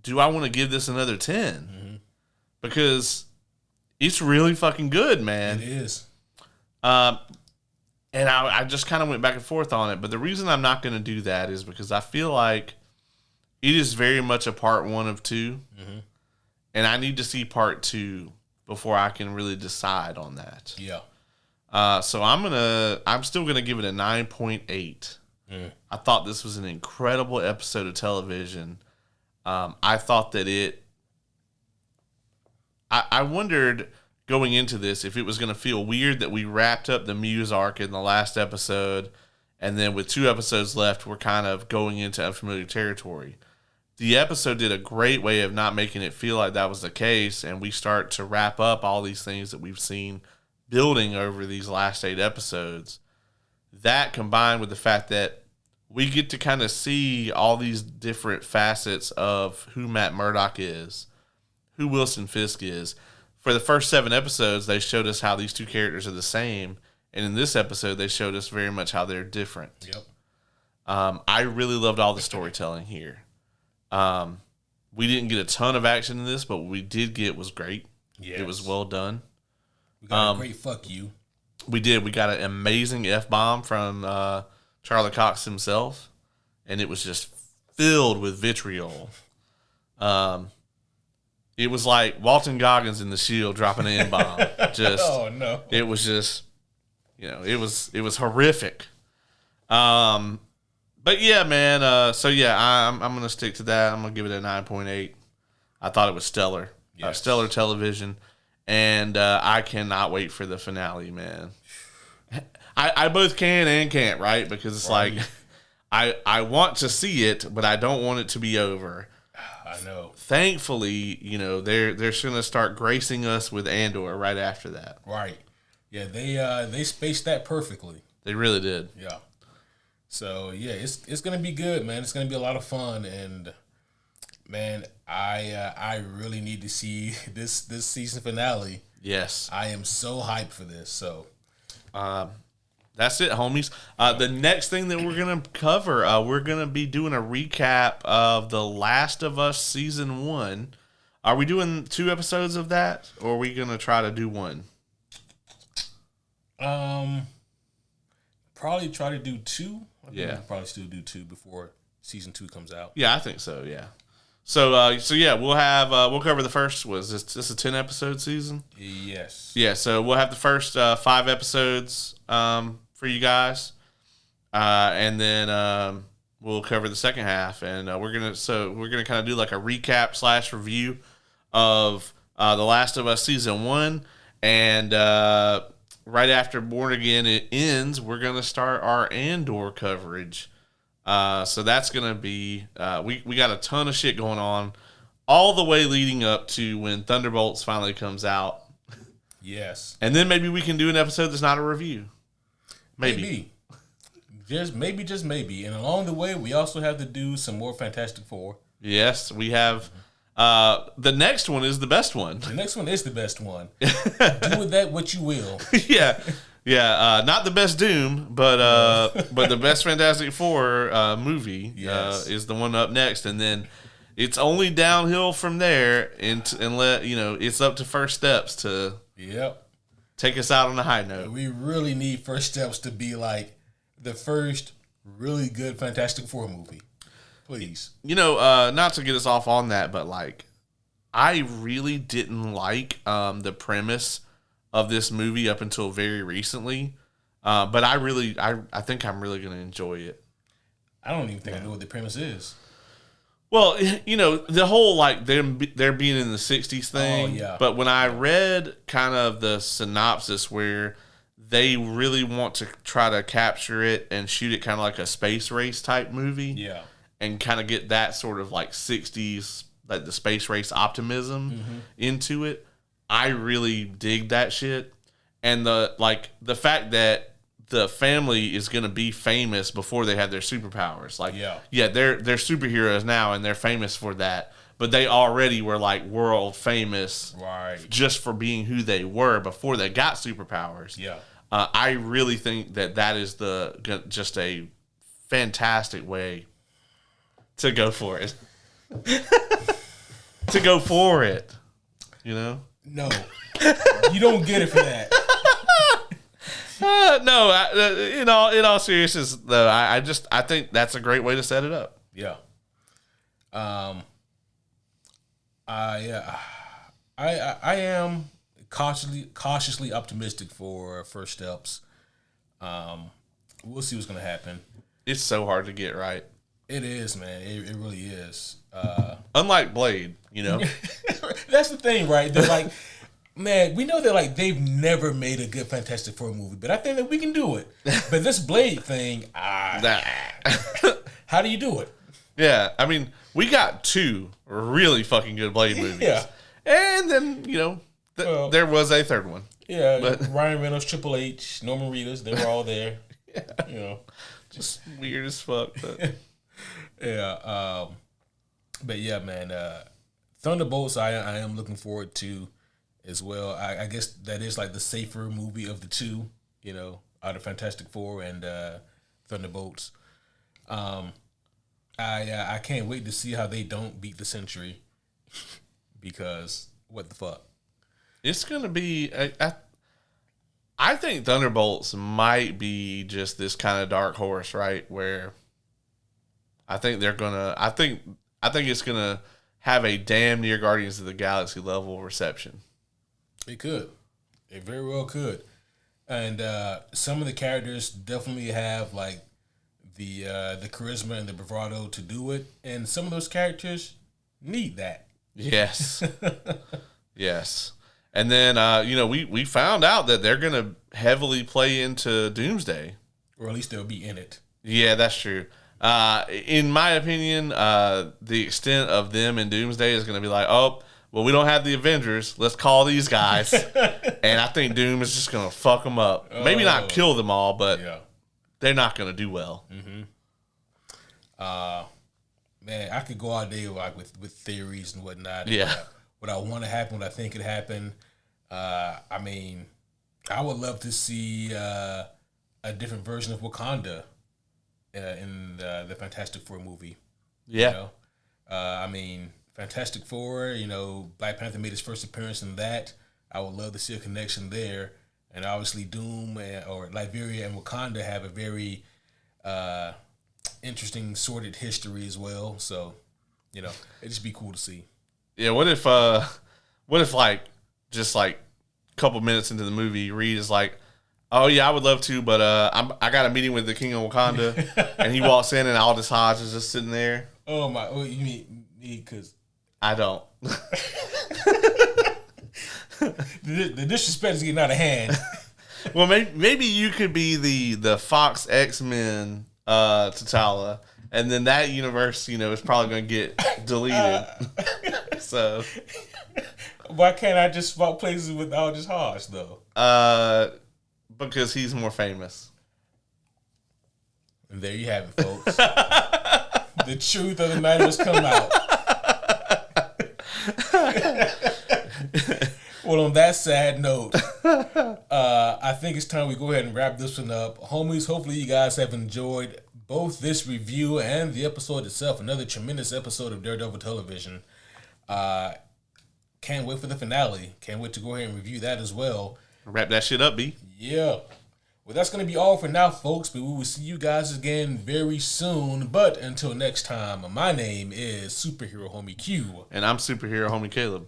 do I want to give this another 10? Mm-hmm. Because it's really fucking good, man.
It is.
And I just kind of went back and forth on it. But the reason I'm not going to do that is because I feel like it is very much a part 1 of 2. Mm-hmm. And I need to see part 2 before I can really decide on that.
Yeah.
So I'm still going to give it a 9.8. Mm. I thought this was an incredible episode of television. I thought that I wondered going into this if it was going to feel weird that we wrapped up the Muse arc in the last episode, and then with 2 episodes left, we're kind of going into unfamiliar territory. The episode did a great way of not making it feel like that was the case, and we start to wrap up all these things that we've seen building over these last 8 episodes. That combined with the fact that we get to kind of see all these different facets of who Matt Murdock is, who Wilson Fisk is. For the first 7 episodes, they showed us how these 2 characters are the same. And in this episode, they showed us very much how they're different.
Yep.
I really loved all the storytelling here. We didn't get a ton of action in this, but what we did get was great. Yes. It was well done.
We got a great fuck you.
We did. We got an amazing F-bomb from Charlie Cox himself. And it was just filled with vitriol. It was like Walton Goggins in The Shield dropping an N-bomb. Just,
oh no!
It was just, it was horrific. But yeah, man. So yeah, I'm gonna stick to that. I'm gonna give it a 9.8. I thought it was stellar, yes. Stellar television, and I cannot wait for the finale, man. I both can and can't, right? Because it's right. Like I want to see it, but I don't want it to be over.
I know.
Thankfully, they're going to start gracing us with Andor right after that.
Right. Yeah, they spaced that perfectly.
They really did.
Yeah. So yeah, it's going to be good, man. It's going to be a lot of fun, and man, I really need to see this season finale.
Yes.
I am so hyped for this. So.
That's it, homies. The next thing that we're going to cover, we're going to be doing a recap of The Last of Us Season 1. Are we doing 2 episodes of that, or are we going to try to do 1?
Probably try to do 2.
Yeah.
We'll probably still do 2 before Season 2 comes out.
Yeah, I think so, yeah. So yeah, we'll cover the first. Was this a 10-episode season?
Yes.
Yeah, so we'll have the first 5 episodes for you guys, and then we'll cover the second half, and we're gonna kind of do like a recap / review of The Last of Us Season 1, and right after Born Again it ends, we're gonna start our Andor coverage. So that's gonna be we got a ton of shit going on all the way leading up to when Thunderbolts finally comes out.
Yes.
And then maybe we can do an episode that's not a review. Maybe.
Just maybe. And along the way, we also have to do some more Fantastic Four.
Yes, we have. The next one is the best one.
The next one is the best one. Do with that what you will.
Yeah. Not the best Doom, but the best Fantastic Four movie is the one up next, and then it's only downhill from there, and it's up to First Steps to take us out on a high note.
We really need First Steps to be like the first really good Fantastic Four movie. Please.
Not to get us off on that, but like, I really didn't like the premise of this movie up until very recently. But I think I'm really going to enjoy it.
I don't even think I know what the premise is.
Well, the whole like they're being in the 60s thing.
Oh, yeah.
But when I read kind of the synopsis where they really want to try to capture it and shoot it kind of like a space race type movie.
Yeah.
And kind of get that sort of like 60s, like the space race optimism into it. I really dig that shit. And the fact that the family is going to be famous before they have their superpowers. Like, they're superheroes now and they're famous for that. But they already were like world famous just for being who they were before they got superpowers.
Yeah.
I really think that is just a fantastic way to go for it. To go for it.
No. You don't get it for that.
No, in all seriousness, though, I think that's a great way to set it up.
Yeah. I am cautiously optimistic for First Steps. We'll see what's gonna happen.
It's so hard to get right.
It is, man. It really is.
Unlike Blade,
That's the thing, right? They're like, man, we know that like they've never made a good Fantastic Four movie, but I think that we can do it. But this Blade thing, how do you do it?
Yeah, I mean, we got 2 really fucking good Blade movies.
Yeah.
And then, there was a third one.
Yeah, but Ryan Reynolds, Triple H, Norman Reedus, they were all there.
Just weird as fuck. But.
Yeah, but yeah, man, Thunderbolts I am looking forward to as well. I guess that is like the safer movie of the 2, out of Fantastic Four and Thunderbolts. I can't wait to see how they don't beat the Century because what the fuck?
It's gonna be. I think Thunderbolts might be just this kind of dark horse, right? Where I think they're gonna. I think it's gonna have a damn near Guardians of the Galaxy level reception.
It could. It very well could. And some of the characters definitely have like the charisma and the bravado to do it, and some of those characters need that.
Yes. Yes. And then we found out that they're gonna heavily play into Doomsday,
or at least they'll be in it.
Yeah, that's true. In my opinion, the extent of them in Doomsday is going to be like, oh, well, we don't have the Avengers. Let's call these guys. And I think Doom is just going to fuck them up. Maybe not kill them all, but they're not going to do well.
Mm-hmm. Man, I could go all day like with theories and whatnot.
Yeah.
What I want to happen, what I think could happen. I mean, I would love to see a different version of Wakanda in the Fantastic Four movie.
Yeah.
I mean, Fantastic Four, Black Panther made his first appearance in that. I would love to see a connection there. And obviously Doom or Liberia and Wakanda have a very interesting sordid history as well. So, it'd just be cool to see.
Yeah, what if like just like a couple minutes into the movie, Reed is like, oh yeah, I would love to, but I got a meeting with the King of Wakanda, and he walks in, and Aldous Hodge is just sitting there.
Oh my! Oh, you mean me? Because
I don't.
the disrespect is getting out of hand.
Well, maybe you could be the Fox X-Men T'Challa, and then that universe, is probably going to get deleted. So,
why can't I just swap places with Aldous Hodge though?
Because he's more famous.
And there you have it, folks. The truth of the matter has come out. Well, on that sad note, I think it's time we go ahead and wrap this one up. Homies, hopefully you guys have enjoyed both this review and the episode itself. Another tremendous episode of Daredevil Television. Can't wait for the finale. Can't wait to go ahead and review that as well.
Wrap that shit up, B.
Yeah. Well, that's going to be all for now, folks, but we will see you guys again very soon. But until next time, my name is Superhero Homie Q.
And I'm Superhero Homie Caleb.